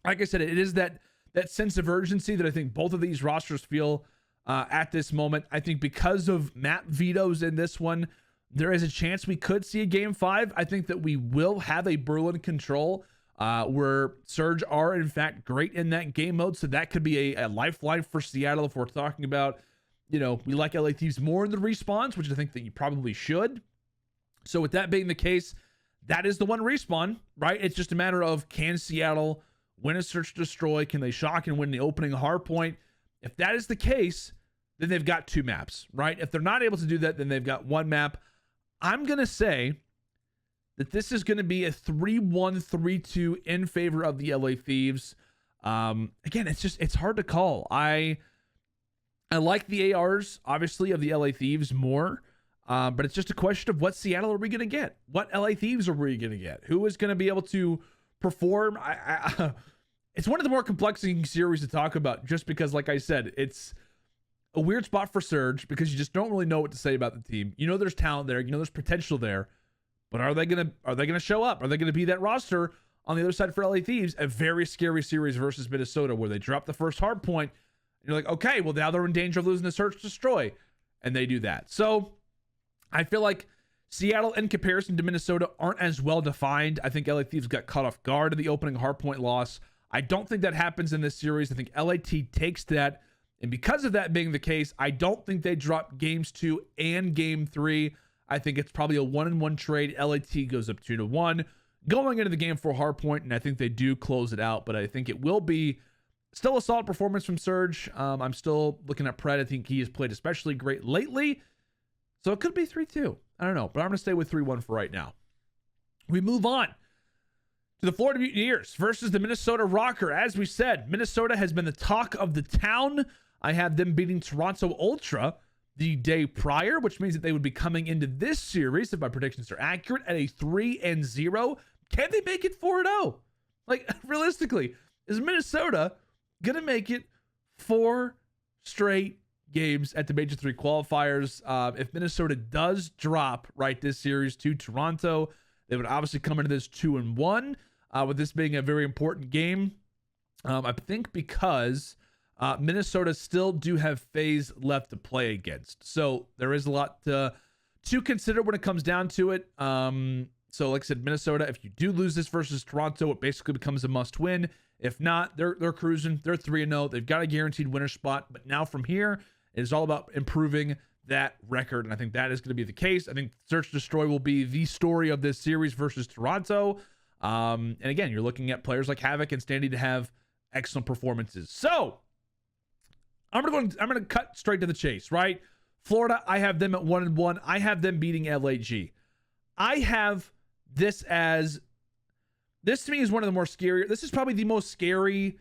like I said, it is that sense of urgency that I think both of these rosters feel at this moment. I think because of map vetoes in this one, there is a chance we could see a Game 5. I think that we will have a Berlin control where Surge are, in fact, great in that game mode. So that could be a lifeline for Seattle if we're talking about, we like LA Thieves more in the respawns, which I think that you probably should. So with that being the case, that is the one respawn, right? It's just a matter of, can Seattle win a search destroy? Can they shock and win the opening hard point? If that is the case, then they've got two maps, right? If they're not able to do that, then they've got one map. I'm going to say that this is going to be a 3-1, 3-2 in favor of the LA Thieves. Again, it's hard to call. I like the ARs, obviously, of the LA Thieves more, but it's just a question of what Seattle are we going to get? What LA Thieves are we going to get? Who is going to be able to perform? It's one of the more complex series to talk about, just because, like I said, it's a weird spot for Surge because you just don't really know what to say about the team. There's talent there, there's potential there, but are they gonna show up? Are they gonna be that roster on the other side for LA Thieves? A very scary series versus Minnesota, where they drop the first hard point, and you're like, okay, well, now they're in danger of losing the search destroy, and they do that. So I feel like Seattle, in comparison to Minnesota, aren't as well defined. I think LA Thieves got caught off guard in the opening hardpoint loss. I don't think that happens in this series. I think LAT takes that. And because of that being the case, I don't think they drop games 2 and game 3. I think it's probably a 1-1 trade. LAT goes up 2-1 going into the game 4 hardpoint, and I think they do close it out. But I think it will be still a solid performance from Surge. I'm still looking at Pred. I think he has played especially great lately. So it could be 3-2. I don't know, but I'm going to stay with 3-1 for right now. We move on to the Florida Mutineers versus the Minnesota Rocker. As we said, Minnesota has been the talk of the town. I have them beating Toronto Ultra the day prior, which means that they would be coming into this series, if my predictions are accurate, at a 3-0. Can they make it 4-0? Like, realistically, is Minnesota going to make it 4 straight games at the Major 3 qualifiers? If Minnesota does drop, right, this series to Toronto, they would obviously come into this 2-1, with this being a very important game. I think because Minnesota still do have FAZE left to play against. So there is a lot to consider when it comes down to it. So like I said, Minnesota, if you do lose this versus Toronto, it basically becomes a must win. If not, they're cruising. They're 3-0. They've got a guaranteed winner spot. But now from here, it is all about improving that record. And I think that is going to be the case. I think Search Destroy will be the story of this series versus Toronto. And again, you're looking at players like Havoc and Standy to have excellent performances. So I'm gonna cut straight to the chase, right? Florida, I have them at 1-1. I have them beating LAG. I have this to me is one of the more scary. This is probably the most scary,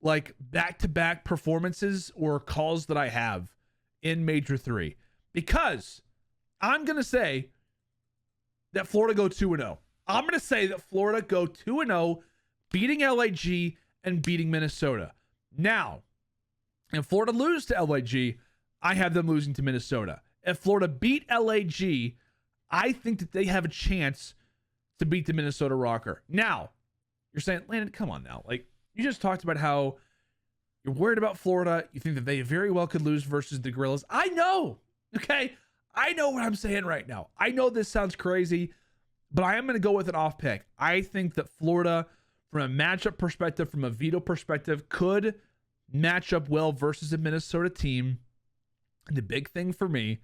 like, back-to-back performances or calls that I have in Major 3, because I'm gonna say that Florida go 2-0. I'm gonna say that Florida go 2-0, beating LAG and beating Minnesota. Now, if Florida lose to LAG, I have them losing to Minnesota. If Florida beat LAG, I think that they have a chance to beat the Minnesota Rocker. Now, you're saying, Landon, come on now. Like, you just talked about how you're worried about Florida. You think that they very well could lose versus the Gorillas. I know, okay? I know what I'm saying right now. I know this sounds crazy, but I am going to go with an off pick. I think that Florida, from a matchup perspective, from a veto perspective, could match up well versus a Minnesota team. And the big thing for me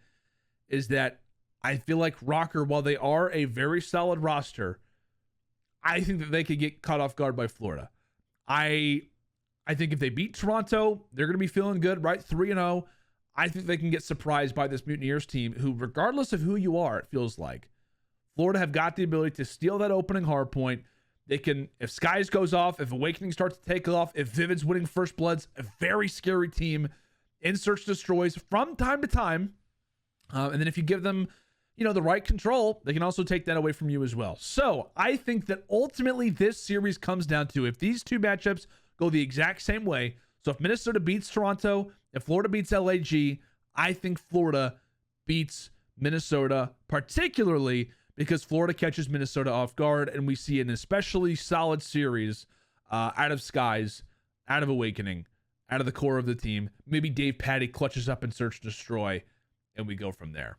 is that I feel like Rocker, while they are a very solid roster, I think that they could get caught off guard by Florida. I think if they beat Toronto, they're going to be feeling good, right? 3-0. I think they can get surprised by this Mutineers team, who, regardless of who you are, it feels like Florida have got the ability to steal that opening hard point. They can, if Skies goes off, if Awakening starts to take off, if Vivid's winning First Bloods, a very scary team in Search Destroys from time to time. And then if you give them, the right control, they can also take that away from you as well. So I think that ultimately this series comes down to, if these two matchups go the exact same way, so if Minnesota beats Toronto, if Florida beats LAG, I think Florida beats Minnesota, particularly because Florida catches Minnesota off guard, and we see an especially solid series out of Skies, out of Awakening, out of the core of the team. Maybe Dave Patty clutches up and Search Destroy, and we go from there.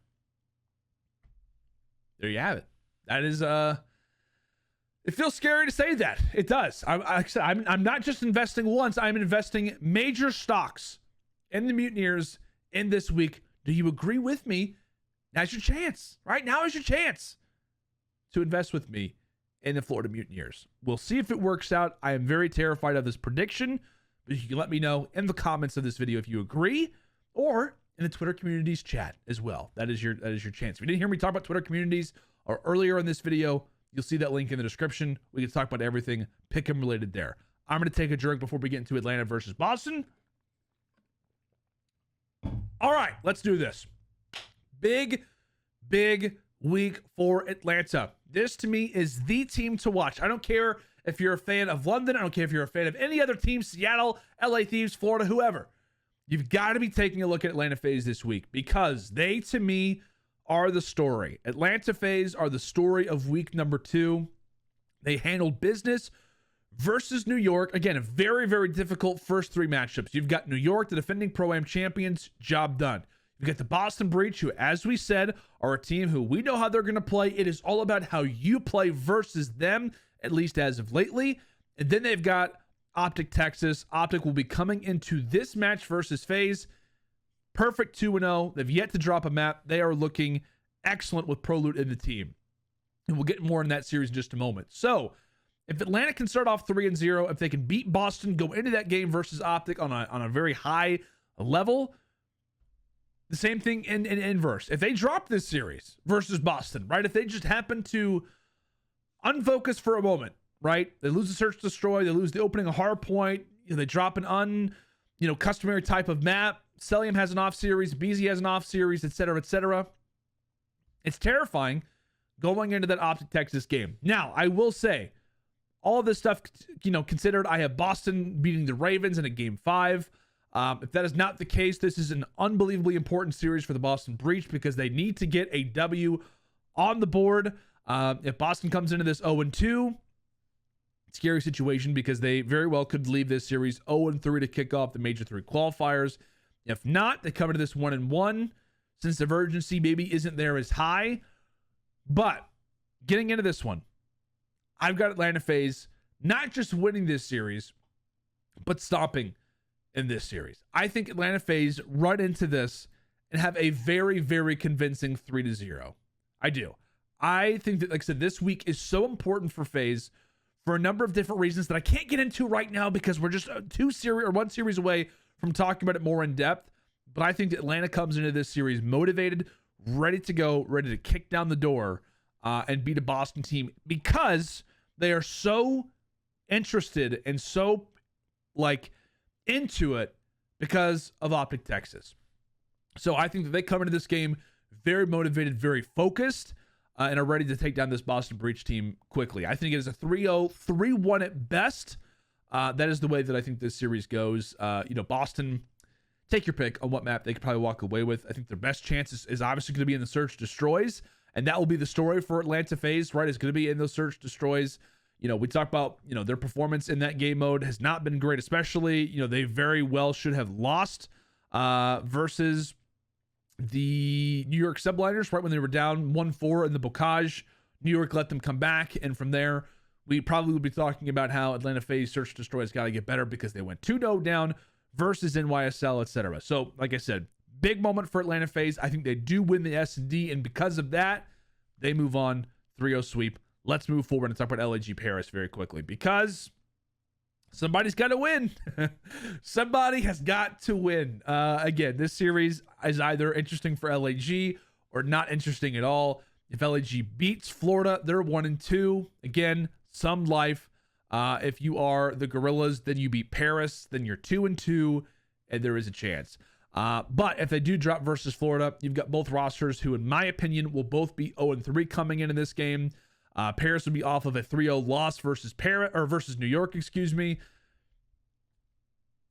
There you have it. That is, it feels scary to say that. It does. I'm not just investing once. I'm investing major stocks in the Mutineers in this week. Do you agree with me? Now's your chance. Right now is your chance to invest with me in the Florida Mutineers. We'll see if it works out. I am very terrified of this prediction, but you can let me know in the comments of this video if you agree, or in the Twitter communities chat as well. That is your chance. If you didn't hear me talk about Twitter communities or earlier in this video, you'll see that link in the description. We can talk about everything pick'em related there. I'm going to take a drink before we get into Atlanta versus Boston. All right, let's do this. Big week for Atlanta. This, to me, is the team to watch. I don't care if you're a fan of London. I don't care if you're a fan of any other team, Seattle, LA Thieves, Florida, whoever. You've got to be taking a look at Atlanta FaZe this week, because they, to me, are the story. Atlanta FaZe are the story of week number 2. They handled business versus New York. Again, a very, very difficult first 3 matchups. You've got New York, the defending Pro-Am champions, job done. You've got the Boston Breach, who, as we said, are a team who we know how they're going to play. It is all about how you play versus them, at least as of lately. And then they've got OPTIC Texas. OPTIC will be coming into this match versus FaZe. Perfect 2-0. They've yet to drop a map. They are looking excellent with PROLUTE in the team. And we'll get more in that series in just a moment. So, if Atlanta can start off 3-0, if they can beat Boston, go into that game versus OPTIC on a very high level, the same thing in inverse. If they drop this series versus Boston, right? If they just happen to unfocused for a moment, right? They lose the search destroy, they lose the opening a hard point, they drop an customary type of map. Celium has an off series, BZ has an off series, etc., etc. It's terrifying going into that OPTIC Texas game. Now, I will say, all of this stuff, considered, I have Boston beating the Ravens in a game 5. If that is not the case, this is an unbelievably important series for the Boston Breach because they need to get a W on the board. If Boston comes into this 0-2, scary situation because they very well could leave this series 0-3 to kick off the Major 3 qualifiers. If not, they come into this 1-1 since the urgency maybe isn't there as high. But getting into this one, I've got Atlanta FaZe not just winning this series, but stopping in this series. I think Atlanta FaZe run into this and have a very, very convincing 3-0. I do. I think that, like I said, this week is so important for FaZe for a number of different reasons that I can't get into right now because we're just one series away from talking about it more in depth. But I think that Atlanta comes into this series motivated, ready to go, ready to kick down the door and beat a Boston team because they are so interested and so into it because of OPTIC Texas. So I think that they come into this game very motivated, very focused, and are ready to take down this Boston Breach team quickly. I think it is a 3-0, 3-1 at best. That is the way that I think this series goes. Boston, take your pick on what map they could probably walk away with. I think their best chance is obviously going to be in the search destroys, and that will be the story for Atlanta FaZe, right? It's going to be in those search destroys. We talk about, their performance in that game mode has not been great, especially, they very well should have lost versus the New York Subliners, right when they were down 1-4 in the Bocage. New York let them come back, and from there, we probably will be talking about how Atlanta FaZe search destroy has got to get better because they went 2-0 down versus NYSL, etc. So, like I said, big moment for Atlanta FaZe. I think they do win the S&D, and because of that, they move on 3-0 sweep. Let's move forward and talk about LAG Paris very quickly because somebody's got to win. Somebody has got to win. Again, this series is either interesting for LAG or not interesting at all. If LAG beats Florida, they're 1-2. Again, some life. If you are the Gorillas, then you beat Paris, then you're 2-2, and there is a chance. But if they do drop versus Florida, you've got both rosters who, in my opinion, will both be 0-3 coming into this game. Paris would be off of a 3-0 loss versus New York,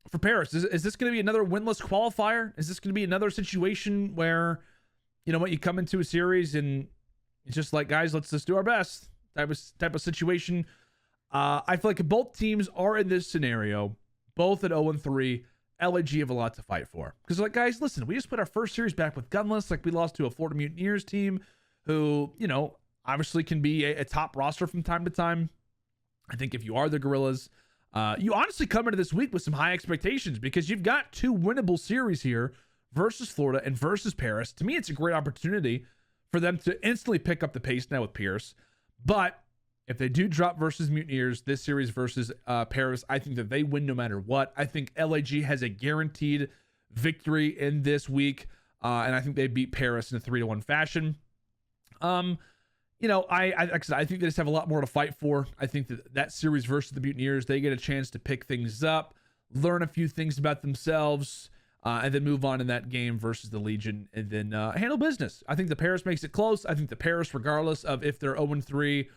For Paris, is this going to be another winless qualifier? Is this going to be another situation where, you come into a series and it's just like, guys, let's just do our best type of situation? I feel like both teams are in this scenario, both at 0-3. LAG have a lot to fight for. Because, guys, listen, we just put our first series back with gunless. We lost to a Florida Mutineers team who, obviously can be a top roster from time to time. I think if you are the Gorillas, you honestly come into this week with some high expectations because you've got 2 winnable series here versus Florida and versus Paris. To me, it's a great opportunity for them to instantly pick up the pace now with Pierce. But if they do drop versus Mutineers, this series versus Paris, I think that they win no matter what. I think LAG has a guaranteed victory in this week, and I think they beat Paris in a 3-1 fashion. I think they just have a lot more to fight for. I think that series versus the Mutineers, they get a chance to pick things up, learn a few things about themselves, and then move on in that game versus the Legion, and then handle business. I think the Paris makes it close. I think the Paris, regardless of if they're 0-3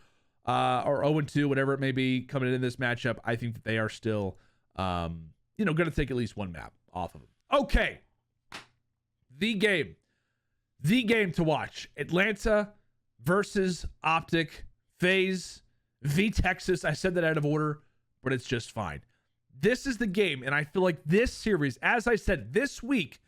or 0-2, whatever it may be, coming into this matchup, I think that they are still, going to take at least one map off of them. Okay, the game to watch: Atlanta versus OPTIC, FaZe v Texas. I said that out of order, but it's just fine. This is the game, and I feel like this series, as I said, this week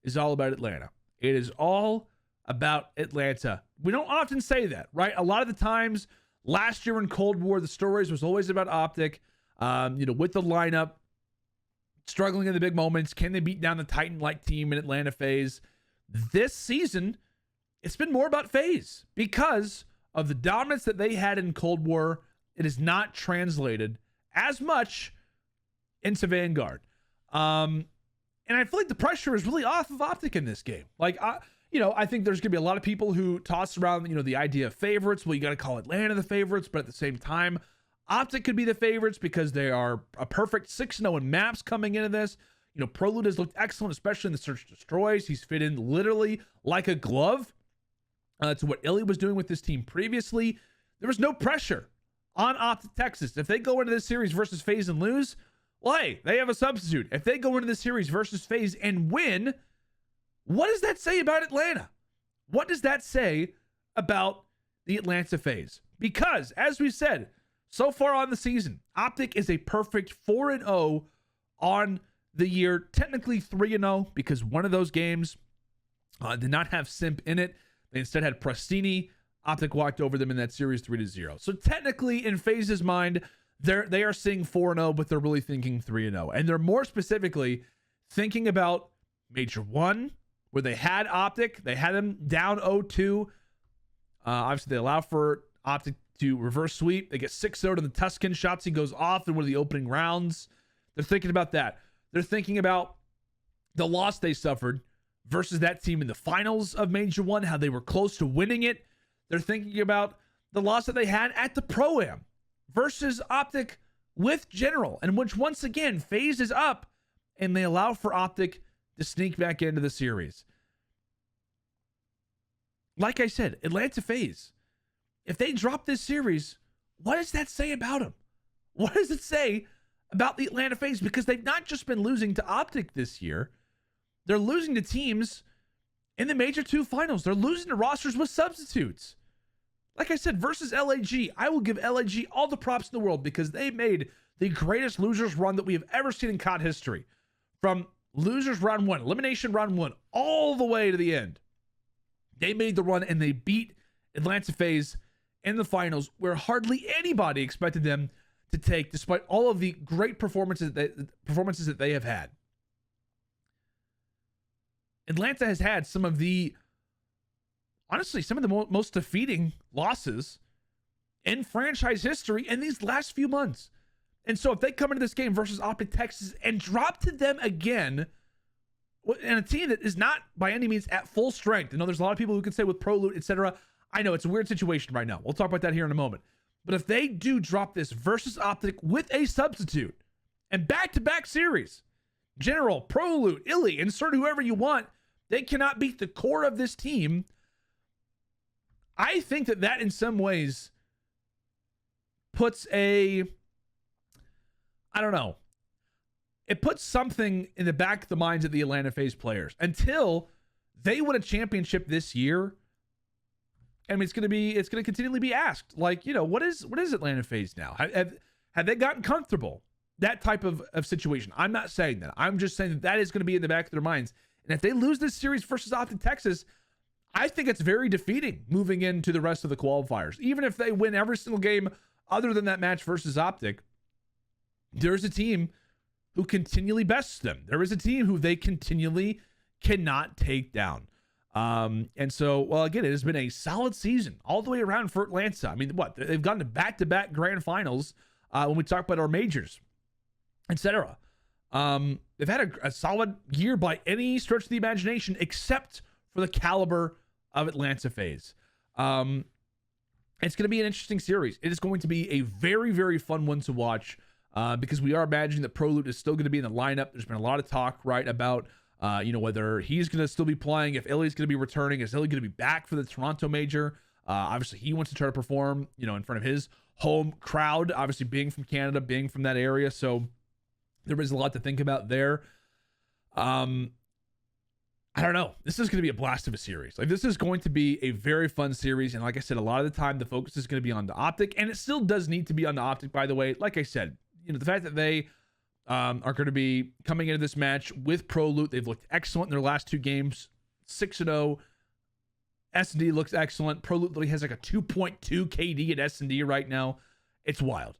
is all about Atlanta. It is all about Atlanta. We don't often say that, right? A lot of the times, last year in Cold War, the stories was always about OPTIC, with the lineup, struggling in the big moments. Can they beat down the Titan-like team in Atlanta FaZe? This season, it's been more about FaZe because of the dominance that they had in Cold War. It is not translated as much into Vanguard. And I feel like the pressure is really off of OPTIC in this game. I think there's going to be a lot of people who toss around, the idea of favorites. Well, you got to call Atlanta the favorites, but at the same time, OPTIC could be the favorites because they are a perfect 6-0 in maps coming into this. PROLUTE has looked excellent, especially in the Search Destroys. He's fit in literally like a glove to what Illy was doing with this team previously. There was no pressure on OPTIC Texas. If they go into this series versus FaZe and lose, well, hey, they have a substitute. If they go into this series versus FaZe and win, what does that say about Atlanta? What does that say about the Atlanta FaZe? Because, as we said, so far on the season, OPTIC is a perfect 4-0 on the year. Technically 3-0 because one of those games did not have Simp in it. They instead had Prestini. OPTIC walked over them in that series 3-0. So technically, in FaZe's mind, they are seeing 4-0, but they're really thinking 3-0. And they're more specifically thinking about Major 1, where they had OPTIC. They had them down 0-2. Obviously, they allow for OPTIC to reverse sweep. They get 6-0 to the Tuscan. Shotzi goes off in one of the opening rounds. They're thinking about that. They're thinking about the loss they suffered versus that team in the finals of Major 1, how they were close to winning it. They're thinking about the loss that they had at the Pro-Am versus OPTIC with General, and which once again, FaZe is up, and they allow for OPTIC to sneak back into the series. Like I said, Atlanta FaZe, if they drop this series, what does that say about them? What does it say about the Atlanta FaZe? Because they've not just been losing to OPTIC this year. They're losing to teams in the Major 2 finals. They're losing to rosters with substitutes. Like I said, versus LAG, I will give LAG all the props in the world because they made the greatest losers run that we have ever seen in COD history. From losers round 1, elimination round 1, all the way to the end. They made the run and they beat Atlanta FaZe in the finals, where hardly anybody expected them to take, despite all of the great performances that they have had. Atlanta has had some of the most defeating losses in franchise history in these last few months. And so if they come into this game versus OPTIC Texas and drop to them again, and a team that is not by any means at full strength. I know there's a lot of people who could say with PROLUTE, etc. I know it's a weird situation right now. We'll talk about that here in a moment. But if they do drop this versus OPTIC with a substitute and back-to-back series, General, PROLUTE, Illy, insert whoever you want, they cannot beat the core of this team. I think that in some ways puts it puts something in the back of the minds of the Atlanta FaZe players until they win a championship this year. I mean, it's going to continually be asked, like, what is Atlanta FaZe now? Have they gotten comfortable? That type of situation. I'm not saying that. I'm just saying that is going to be in the back of their minds. And if they lose this series versus OPTIC Texas, I think it's very defeating moving into the rest of the qualifiers. Even if they win every single game other than that match versus OPTIC, there's a team who continually bests them. There is a team who they continually cannot take down. And so, well, again, it has been a solid season all the way around for Atlanta. I mean, they've gone to back-to-back grand finals when we talk about our majors, etc. They've had a solid year by any stretch of the imagination, except for the caliber of Atlanta FaZe. It's going to be an interesting series. It is going to be a very, very fun one to watch because we are imagining that PROLUTE is still going to be in the lineup. There's been a lot of talk, right, about whether he's going to still be playing, if Illy's going to be returning, is Illy going to be back for the Toronto major? Obviously, he wants to try to perform, in front of his home crowd, obviously being from Canada, being from that area. So there is a lot to think about there. I don't know. This is going to be a blast of a series. Like, this is going to be a very fun series. And like I said, a lot of the time, the focus is going to be on the OPTIC. And it still does need to be on the OPTIC, by the way. Like I said, the fact that they are going to be coming into this match with PROLUTE. They've looked excellent in their last 2 games. 6-0. S&D looks excellent. PROLUTE literally has like a 2.2 KD at S&D right now. It's wild.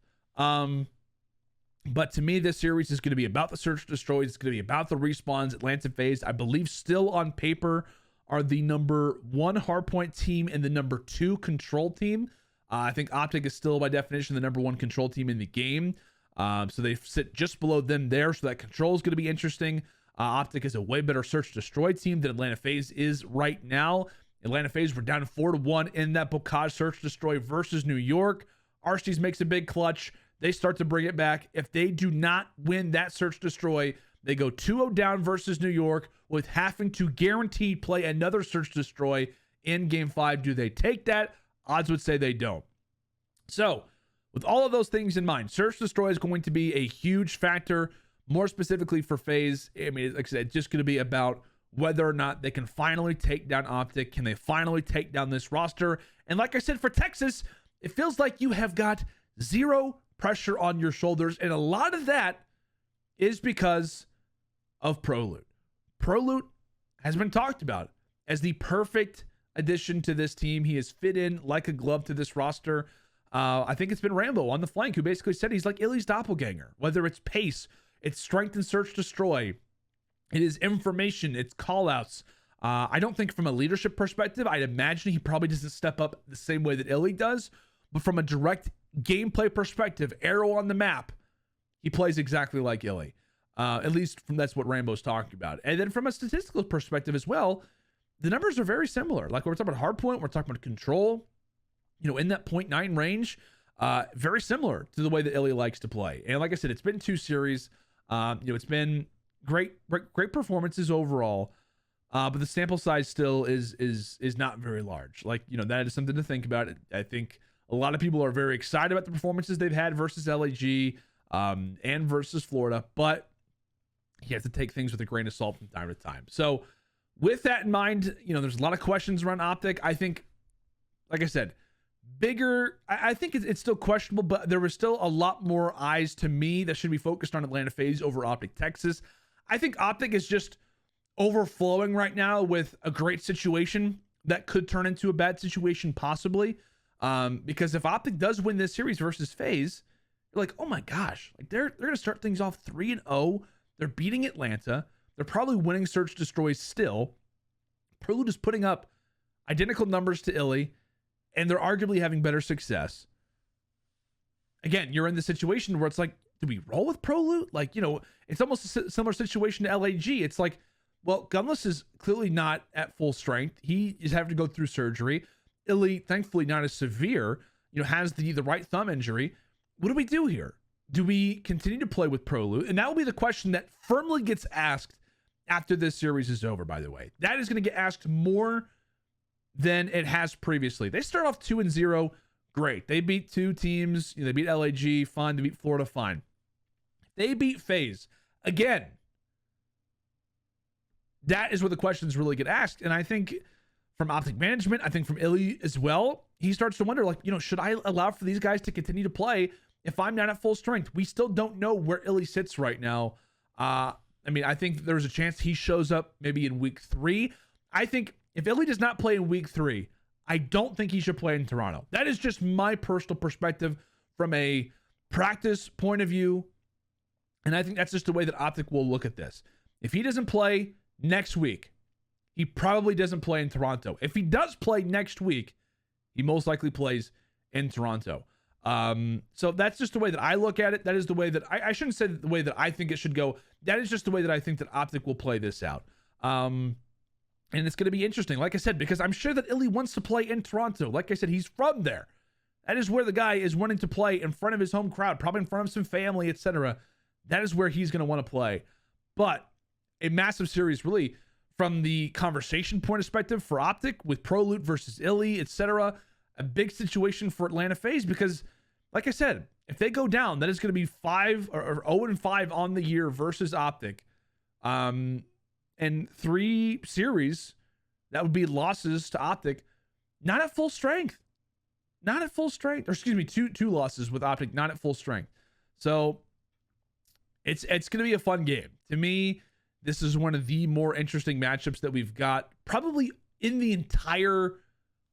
But to me, this series is going to be about the Search Destroys. It's going to be about the respawns. Atlanta FaZe, I believe, still on paper are the number 1 hardpoint team and the number 2 control team. I think OPTIC is still, by definition, the number 1 control team in the game. So they sit just below them there. So that control is going to be interesting. OPTIC is a way better search destroy team than Atlanta FaZe is right now. Atlanta FaZe were down 4-1 in that Bocage search destroy versus New York. Arshties makes a big clutch. They start to bring it back. If they do not win that search destroy, they go 2-0 down versus New York with having to guaranteed play another search destroy in game 5. Do they take that? Odds would say they don't. So, with all of those things in mind, search destroy is going to be a huge factor, more specifically for FaZe. I mean, like I said, it's just going to be about whether or not they can finally take down OPTIC. Can they finally take down this roster? And like I said, for Texas, it feels like you have got zero pressure on your shoulders, and a lot of that is because of PROLUTE. PROLUTE has been talked about as the perfect addition to this team. He has fit in like a glove to this roster. I think it's been Rambo on the flank who basically said he's like Illy's doppelganger. Whether it's pace, it's strength and search destroy, it is information, it's callouts. I don't think from a leadership perspective, I'd imagine he probably doesn't step up the same way that Illy does. But from a direct gameplay perspective, arrow on the map, he plays exactly like Illy. At least that's what Rambo's talking about. And then from a statistical perspective as well, the numbers are very similar. Like we're talking about hardpoint, we're talking about control, in that 0.9 range, very similar to the way that Illy likes to play. And like I said, it's been 2 series. It's been great performances overall. But the sample size still is not very large. Like, that is something to think about. I think a lot of people are very excited about the performances they've had versus LAG and versus Florida, but you have to take things with a grain of salt from time to time. So with that in mind, there's a lot of questions around OPTIC. I think, like I said, I think it's still questionable, but there was still a lot more eyes to me that should be focused on Atlanta FaZe over OPTIC Texas. I think OPTIC is just overflowing right now with a great situation that could turn into a bad situation possibly. Because if OPTIC does win this series versus FaZe, you're like, oh my gosh, like they're going to start things off 3-0. They're beating Atlanta. They're probably winning search destroys still. PROLUTE is putting up identical numbers to Illy, and they're arguably having better success. Again, you're in the situation where it's like, do we roll with PROLUTE? Like, it's almost a similar situation to LAG. It's like, well, Gunless is clearly not at full strength. He is having to go through surgery. Illy, thankfully not as severe, has the right thumb injury. What do we do here? Do we continue to play with PROLUTE? And that will be the question that firmly gets asked after this series is over, by the way. That is going to get asked more than it has previously. They start off 2-0. Great. They beat 2 teams. They beat LAG. Fine. They beat Florida. Fine. They beat FaZe. Again, that is where the questions really get asked. And I think from OPTIC management, I think from Illy as well, he starts to wonder, should I allow for these guys to continue to play if I'm not at full strength? We still don't know where Illy sits right now. I think there's a chance he shows up maybe in week 3. I think if Illy does not play in week 3, I don't think he should play in Toronto. That is just my personal perspective from a practice point of view. And I think that's just the way that OPTIC will look at this. If he doesn't play next week, he probably doesn't play in Toronto. If he does play next week, he most likely plays in Toronto. So that's just the way that I look at it. That is the way that I shouldn't say the way that I think it should go. That is just the way that I think that OPTIC will play this out. And it's going to be interesting, like I said, because I'm sure that Illy wants to play in Toronto. Like I said, he's from there. That is where the guy is wanting to play, in front of his home crowd, probably in front of some family, etc. That is where he's going to want to play. But a massive series, really, from the conversation point perspective for OPTIC with PROLUTE versus Illy, etc. A big situation for Atlanta FaZe because, like I said, if they go down, that is going to be 0-5 on the year versus OPTIC. And 3 series, that would be losses to OPTIC, not at full strength. Not at full strength. Or excuse me, two losses with OPTIC, not at full strength. So it's going to be a fun game. To me, this is one of the more interesting matchups that we've got probably in the entire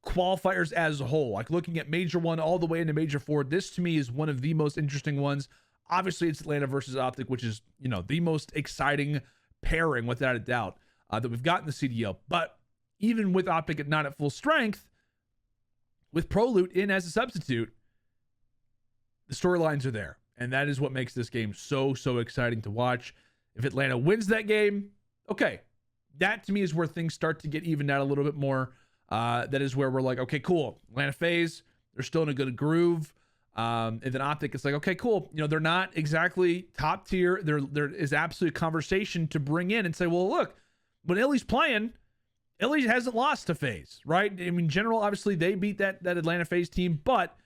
qualifiers as a whole. Like looking at Major 1 all the way into Major 4, this to me is one of the most interesting ones. Obviously, it's Atlanta versus OPTIC, which is, the most exciting pairing without a doubt that we've got in the CDL. But even with OPTIC not at full strength, with PROLUTE in as a substitute, the storylines are there. And that is what makes this game so exciting to watch. If Atlanta wins that game, okay. That to me is where things start to get evened out a little bit more. That is where we're like, okay, cool. Atlanta FaZe, they're still in a good groove. And then Optic, it's like, okay, cool. You know, they're not exactly top tier. There is absolute conversation to bring in and say, well, look, when Illy's playing, Illy hasn't lost to FaZe, right? I mean, general, obviously, they beat that Atlanta FaZe team, but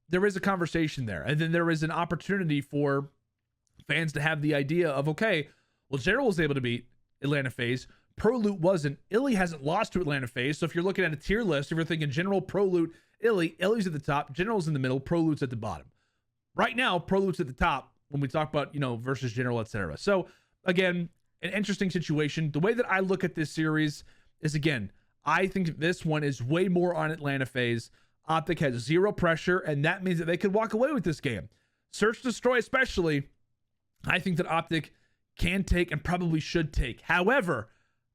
there is a conversation there. And then there is an opportunity for fans to have the idea of, okay, well, General was able to beat Atlanta FaZe. PROLUTE wasn't. Illy hasn't lost to Atlanta FaZe. So if you're looking at a tier list, if you're thinking General, PROLUTE, Illy's at the top, General's in the middle, PROLUTE's at the bottom. Right now, PROLUTE's at the top when we talk about, you know, versus General, etc. So again, an interesting situation. The way that I look at this series is, again, I think this one is way more on Atlanta FaZe. Optic has zero pressure, and that means that they could walk away with this game. Search Destroy especially, I think that Optic can take and probably should take. However,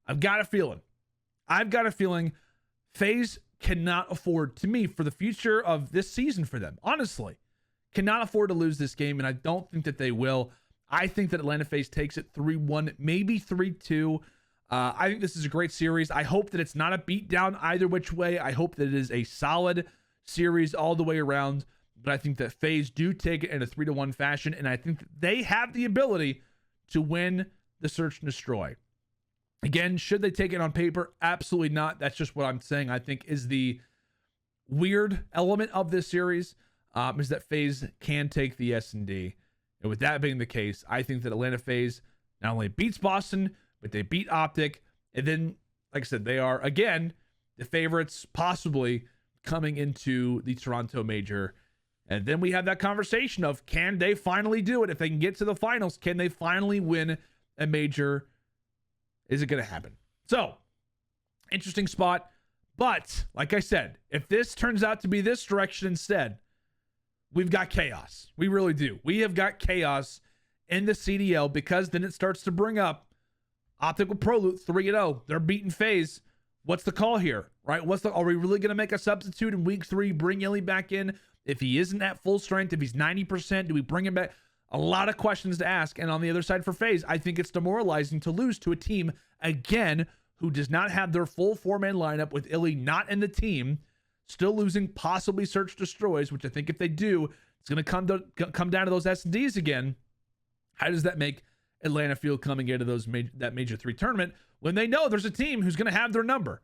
I've got a feeling FaZe cannot afford, to me, for the future of this season for them, honestly, cannot afford to lose this game, and I don't think that they will. I think that Atlanta FaZe takes it 3-1, maybe 3-2. I think this is a great series. I hope that it's not a beatdown either which way. I hope that it is a solid series all the way around, but I think that FaZe do take it in a 3-1 fashion, and I think that they have the ability to win the Search and Destroy. Again, should they take it on paper? Absolutely not. That's just what I'm saying. I think is the weird element of this series is that FaZe can take the S&D. And with that being the case, I think that Atlanta FaZe not only beats Boston, but they beat Optic. And then, like I said, they are, again, the favorites possibly coming into the Toronto Major. And then we have that conversation of, can they finally do it? If they can get to the finals, can they finally win a major? Is it going to happen? So, interesting spot. But, like I said, if this turns out to be this direction instead, we've got chaos. We really do. We have got chaos in the CDL, because then it starts to bring up Optic with PROLUTE 3-0. They're beating FaZe. What's the call here, right? Are we really going to make a substitute in week 3, bring Illy back in? If he isn't at full strength, if he's 90%, do we bring him back? A lot of questions to ask. And on the other side for FaZe, I think it's demoralizing to lose to a team, again, who does not have their full 4-man lineup, with Illy not in the team, still losing, possibly Search Destroys, which I think if they do, it's going to come down to those S&Ds again. How does that make Atlanta feel coming into that Major 3 tournament when they know there's a team who's going to have their number?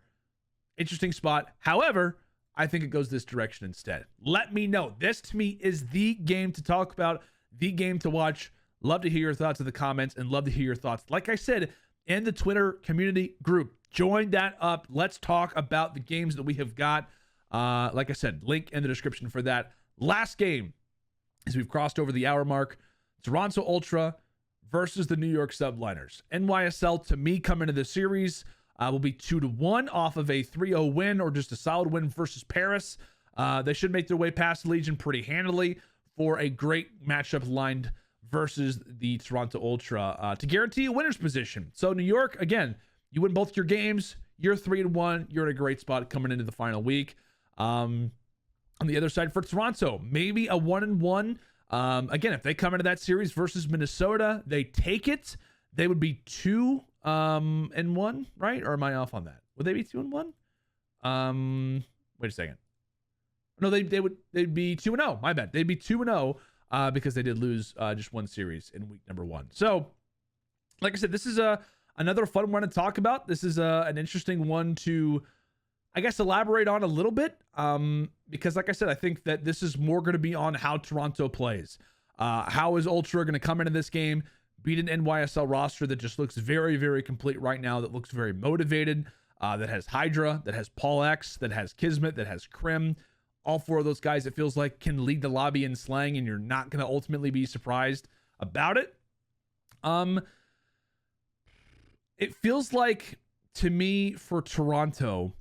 Interesting spot. However, I think it goes this direction instead. Let me know. This, to me, is the game to talk about, the game to watch. Love to hear your thoughts in the comments, and love to hear your thoughts, like I said, in the Twitter community group. Join that up. Let's talk about the games that we have got. Like I said, link in the description for that. Last game, as we've crossed over the hour mark, Toronto Ultra versus the New York Subliners. NYSL, to me, coming into the series, will be 2-1 off of a 3-0 win, or just a solid win versus Paris. They should make their way past Legion pretty handily for a great matchup lined versus the Toronto Ultra to guarantee a winner's position. So New York, again, you win both your games, you're 3-1, you're in a great spot coming into the final week. On the other side for Toronto, maybe a 1-1. Again, if they come into that series versus Minnesota, they take it, they would be 2-1, right? Or am I off on that? Would they be 2-1? Wait a second. No, they'd be 2-0. My bad. They'd be 2-0 because they did lose just one series in week number 1. So, like I said, this is another fun one to talk about. This is an interesting one to, I guess, elaborate on a little bit, because, like I said, I think that this is more going to be on how Toronto plays. How is Ultra going to come into this game, beat an NYSL roster that just looks very, very complete right now, that looks very motivated, that has Hydra, that has Paul X, that has Kismet, that has Krim. All 4 of those guys, it feels like, can lead the lobby in slang, and you're not going to ultimately be surprised about it. It feels like, to me, for Toronto,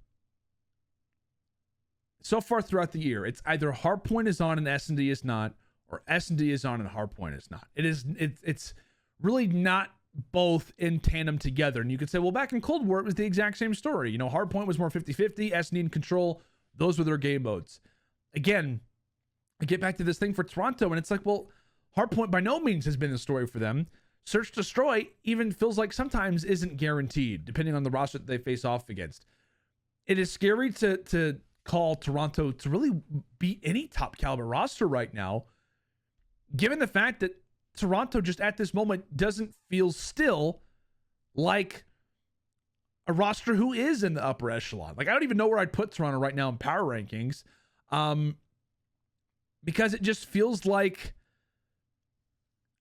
so far throughout the year, it's either Hardpoint is on and S&D is not, or S&D is on and Hardpoint is not. It's really not both in tandem together. And you could say, well, back in Cold War, it was the exact same story. You know, Hardpoint was more 50-50, S&D in control. Those were their game modes. Again, I get back to this thing for Toronto, and it's like, well, Hardpoint by no means has been the story for them. Search Destroy even feels like sometimes isn't guaranteed, depending on the roster that they face off against. It is scary to call Toronto to really beat any top caliber roster right now, given the fact that Toronto just at this moment doesn't feel still like a roster who is in the upper echelon. Like, I don't even know where I'd put Toronto right now in power rankings, because it just feels like,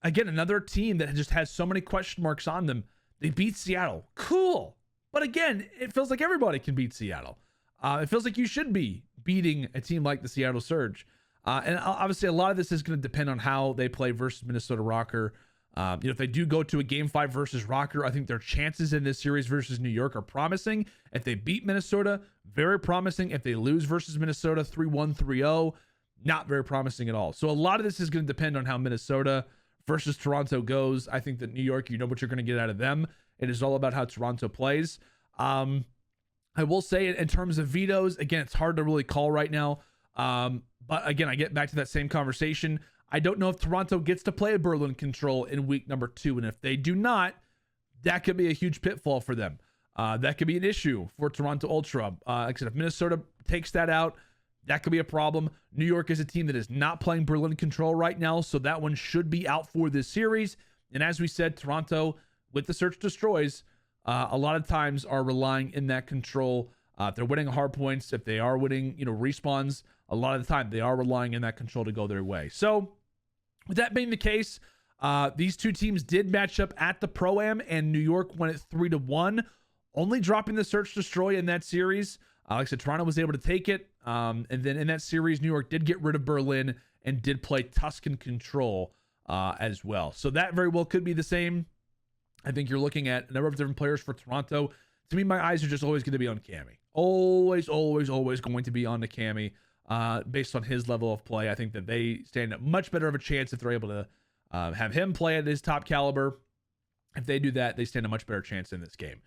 again, another team that just has so many question marks on them. They beat Seattle. Cool. But again, it feels like everybody can beat Seattle. It feels like you should be beating a team like the Seattle Surge. And obviously, a lot of this is going to depend on how they play versus Minnesota Rocker. If they do go to a Game 5 versus Rocker, I think their chances in this series versus New York are promising. If they beat Minnesota, very promising. If they lose versus Minnesota 3-1, 3-0, not very promising at all. So a lot of this is going to depend on how Minnesota versus Toronto goes. I think that New York, you know what you're going to get out of them. It is all about how Toronto plays. I will say in terms of vetoes, again, it's hard to really call right now. But again, I get back to that same conversation. I don't know if Toronto gets to play a Berlin Control in week number 2. And if they do not, that could be a huge pitfall for them. That could be an issue for Toronto Ultra. Like I said, if Minnesota takes that out, that could be a problem. New York is a team that is not playing Berlin Control right now, so that one should be out for this series. And as we said, Toronto, with the Search Destroys, a lot of times are relying in that control. If they're winning hard points, if they are winning, respawns, a lot of the time they are relying in that control to go their way. So with that being the case, these two teams did match up at the Pro-Am, and New York went at 3-1, only dropping the Search Destroy in that series. Like I said, Toronto was able to take it. And then in that series, New York did get rid of Berlin and did play Tuscan Control as well. So that very well could be the same. I think you're looking at a number of different players for Toronto. To me, my eyes are just always going to be on Cammy. Always going to be on the Cammy based on his level of play. I think that they stand much better of a chance if they're able to have him play at his top caliber. If they do that, they stand a much better chance in this game.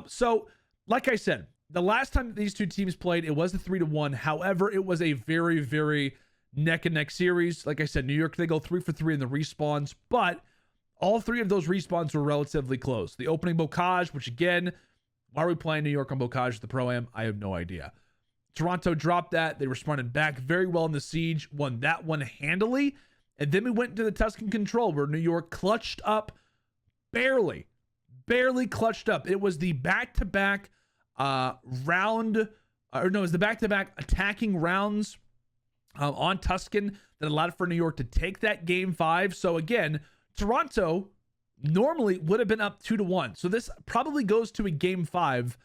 So, like I said, the last time these two teams played, it was a 3-1. However, it was a very, very neck-and-neck series. Like I said, New York, they go 3 for 3 in the respawns, but all 3 of those respawns were relatively close. The opening Bocage, which again, why are we playing New York on Bocage at the Pro-Am? I have no idea. Toronto dropped that. They responded back very well in the Siege, won that one handily. And then we went to the Tuscan Control where New York clutched up barely clutched up. It was the back-to-back it was the back-to-back attacking rounds on Tuscan that allowed for New York to take that Game 5. So again, Toronto normally would have been up 2-1. So this probably goes to a Game 5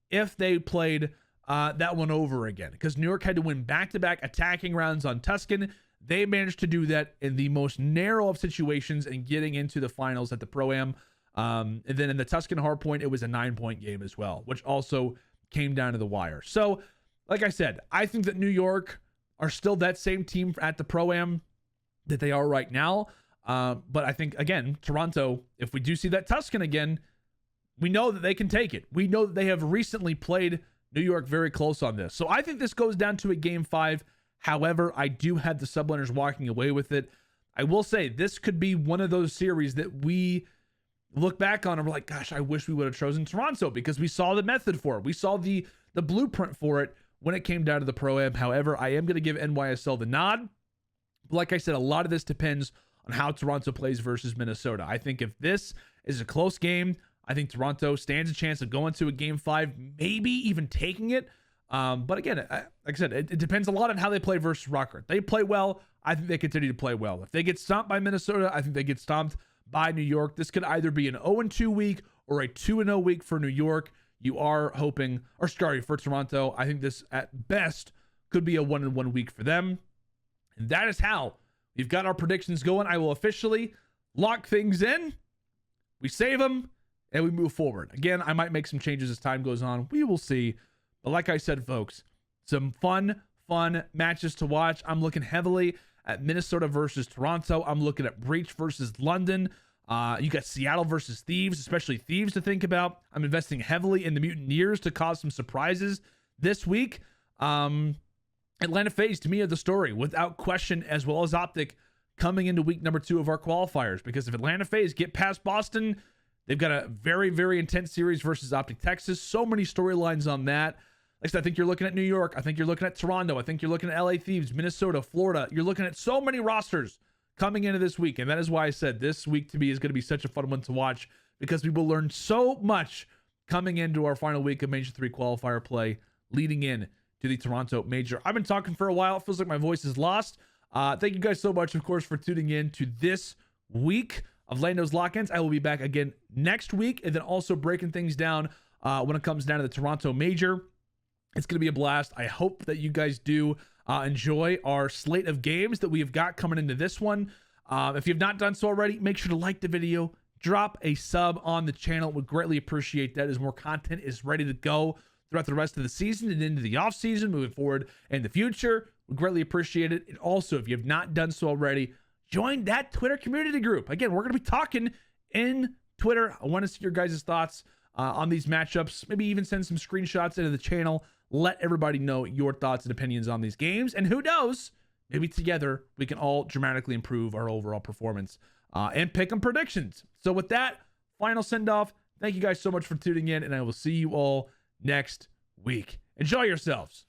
if they played that one over again, because New York had to win back-to-back attacking rounds on Tuscan. They managed to do that in the most narrow of situations and getting into the finals at the Pro-Am. And then in the Tuscan Hardpoint, it was a 9-point game as well, which also came down to the wire. So, like I said, I think that New York are still that same team at the Pro-Am that they are right now. But I think, again, Toronto, if we do see that Tuscan again, we know that they can take it. We know that they have recently played New York very close on this. So I think this goes down to a Game 5. However, I do have the subliners walking away with it. I will say this could be one of those series that we look back on and we're like, gosh, I wish we would have chosen Toronto, because we saw the method for it. We saw the blueprint for it when it came down to the Pro-Am. However, I am going to give NYSL the nod. Like I said, a lot of this depends on how Toronto plays versus Minnesota. I think if this is a close game, I think Toronto stands a chance of going to a Game 5, maybe even taking it. But again, like I said, it depends a lot on how they play versus Rocker. If they play well, I think they continue to play well. If they get stomped by Minnesota, I think they get stomped by New York. This could either be an 0-2 week or a 2-0 week for New York. You are hoping, or sorry, for Toronto. I think this at best could be a 1-1 week for them. And that is how we've got our predictions going. I will officially lock things in. We save them and we move forward. Again, I might make some changes as time goes on. We will see. But like I said, folks, some fun matches to watch. I'm looking heavily at Minnesota versus Toronto. I'm looking at Breach versus London. You got Seattle versus Thieves, especially Thieves to think about. I'm investing heavily in the Mutineers to cause some surprises this week. Atlanta FaZe, to me, are the story, without question, as well as OPTIC coming into week number 2 of our qualifiers. Because if Atlanta FaZe get past Boston, they've got a very, very intense series versus OPTIC Texas. So many storylines on that. Like I said, I think you're looking at New York. I think you're looking at Toronto. I think you're looking at LA Thieves, Minnesota, Florida. You're looking at so many rosters coming into this week. And that is why I said this week to me is going to be such a fun one to watch, because we will learn so much coming into our final week of Major 3 qualifier play leading in to the Toronto Major. I've been talking for a while. It feels like my voice is lost. Thank you guys so much, of course, for tuning in to this week of LandO's Lock-Ins. I will be back again next week, and then also breaking things down when it comes down to the Toronto Major. It's going to be a blast. I hope that you guys do enjoy our slate of games that we have got coming into this one. If you have not done so already, make sure to like the video, drop a sub on the channel. Would greatly appreciate that as more content is ready to go throughout the rest of the season and into the off season, moving forward in the future. Would greatly appreciate it. And also, if you have not done so already, join that Twitter community group. Again, we're going to be talking in Twitter. I want to see your guys' thoughts on these matchups. Maybe even send some screenshots into the channel. Let everybody know your thoughts and opinions on these games. And who knows, maybe together we can all dramatically improve our overall performance and pick them predictions. So with that, final send-off. Thank you guys so much for tuning in, and I will see you all next week. Enjoy yourselves.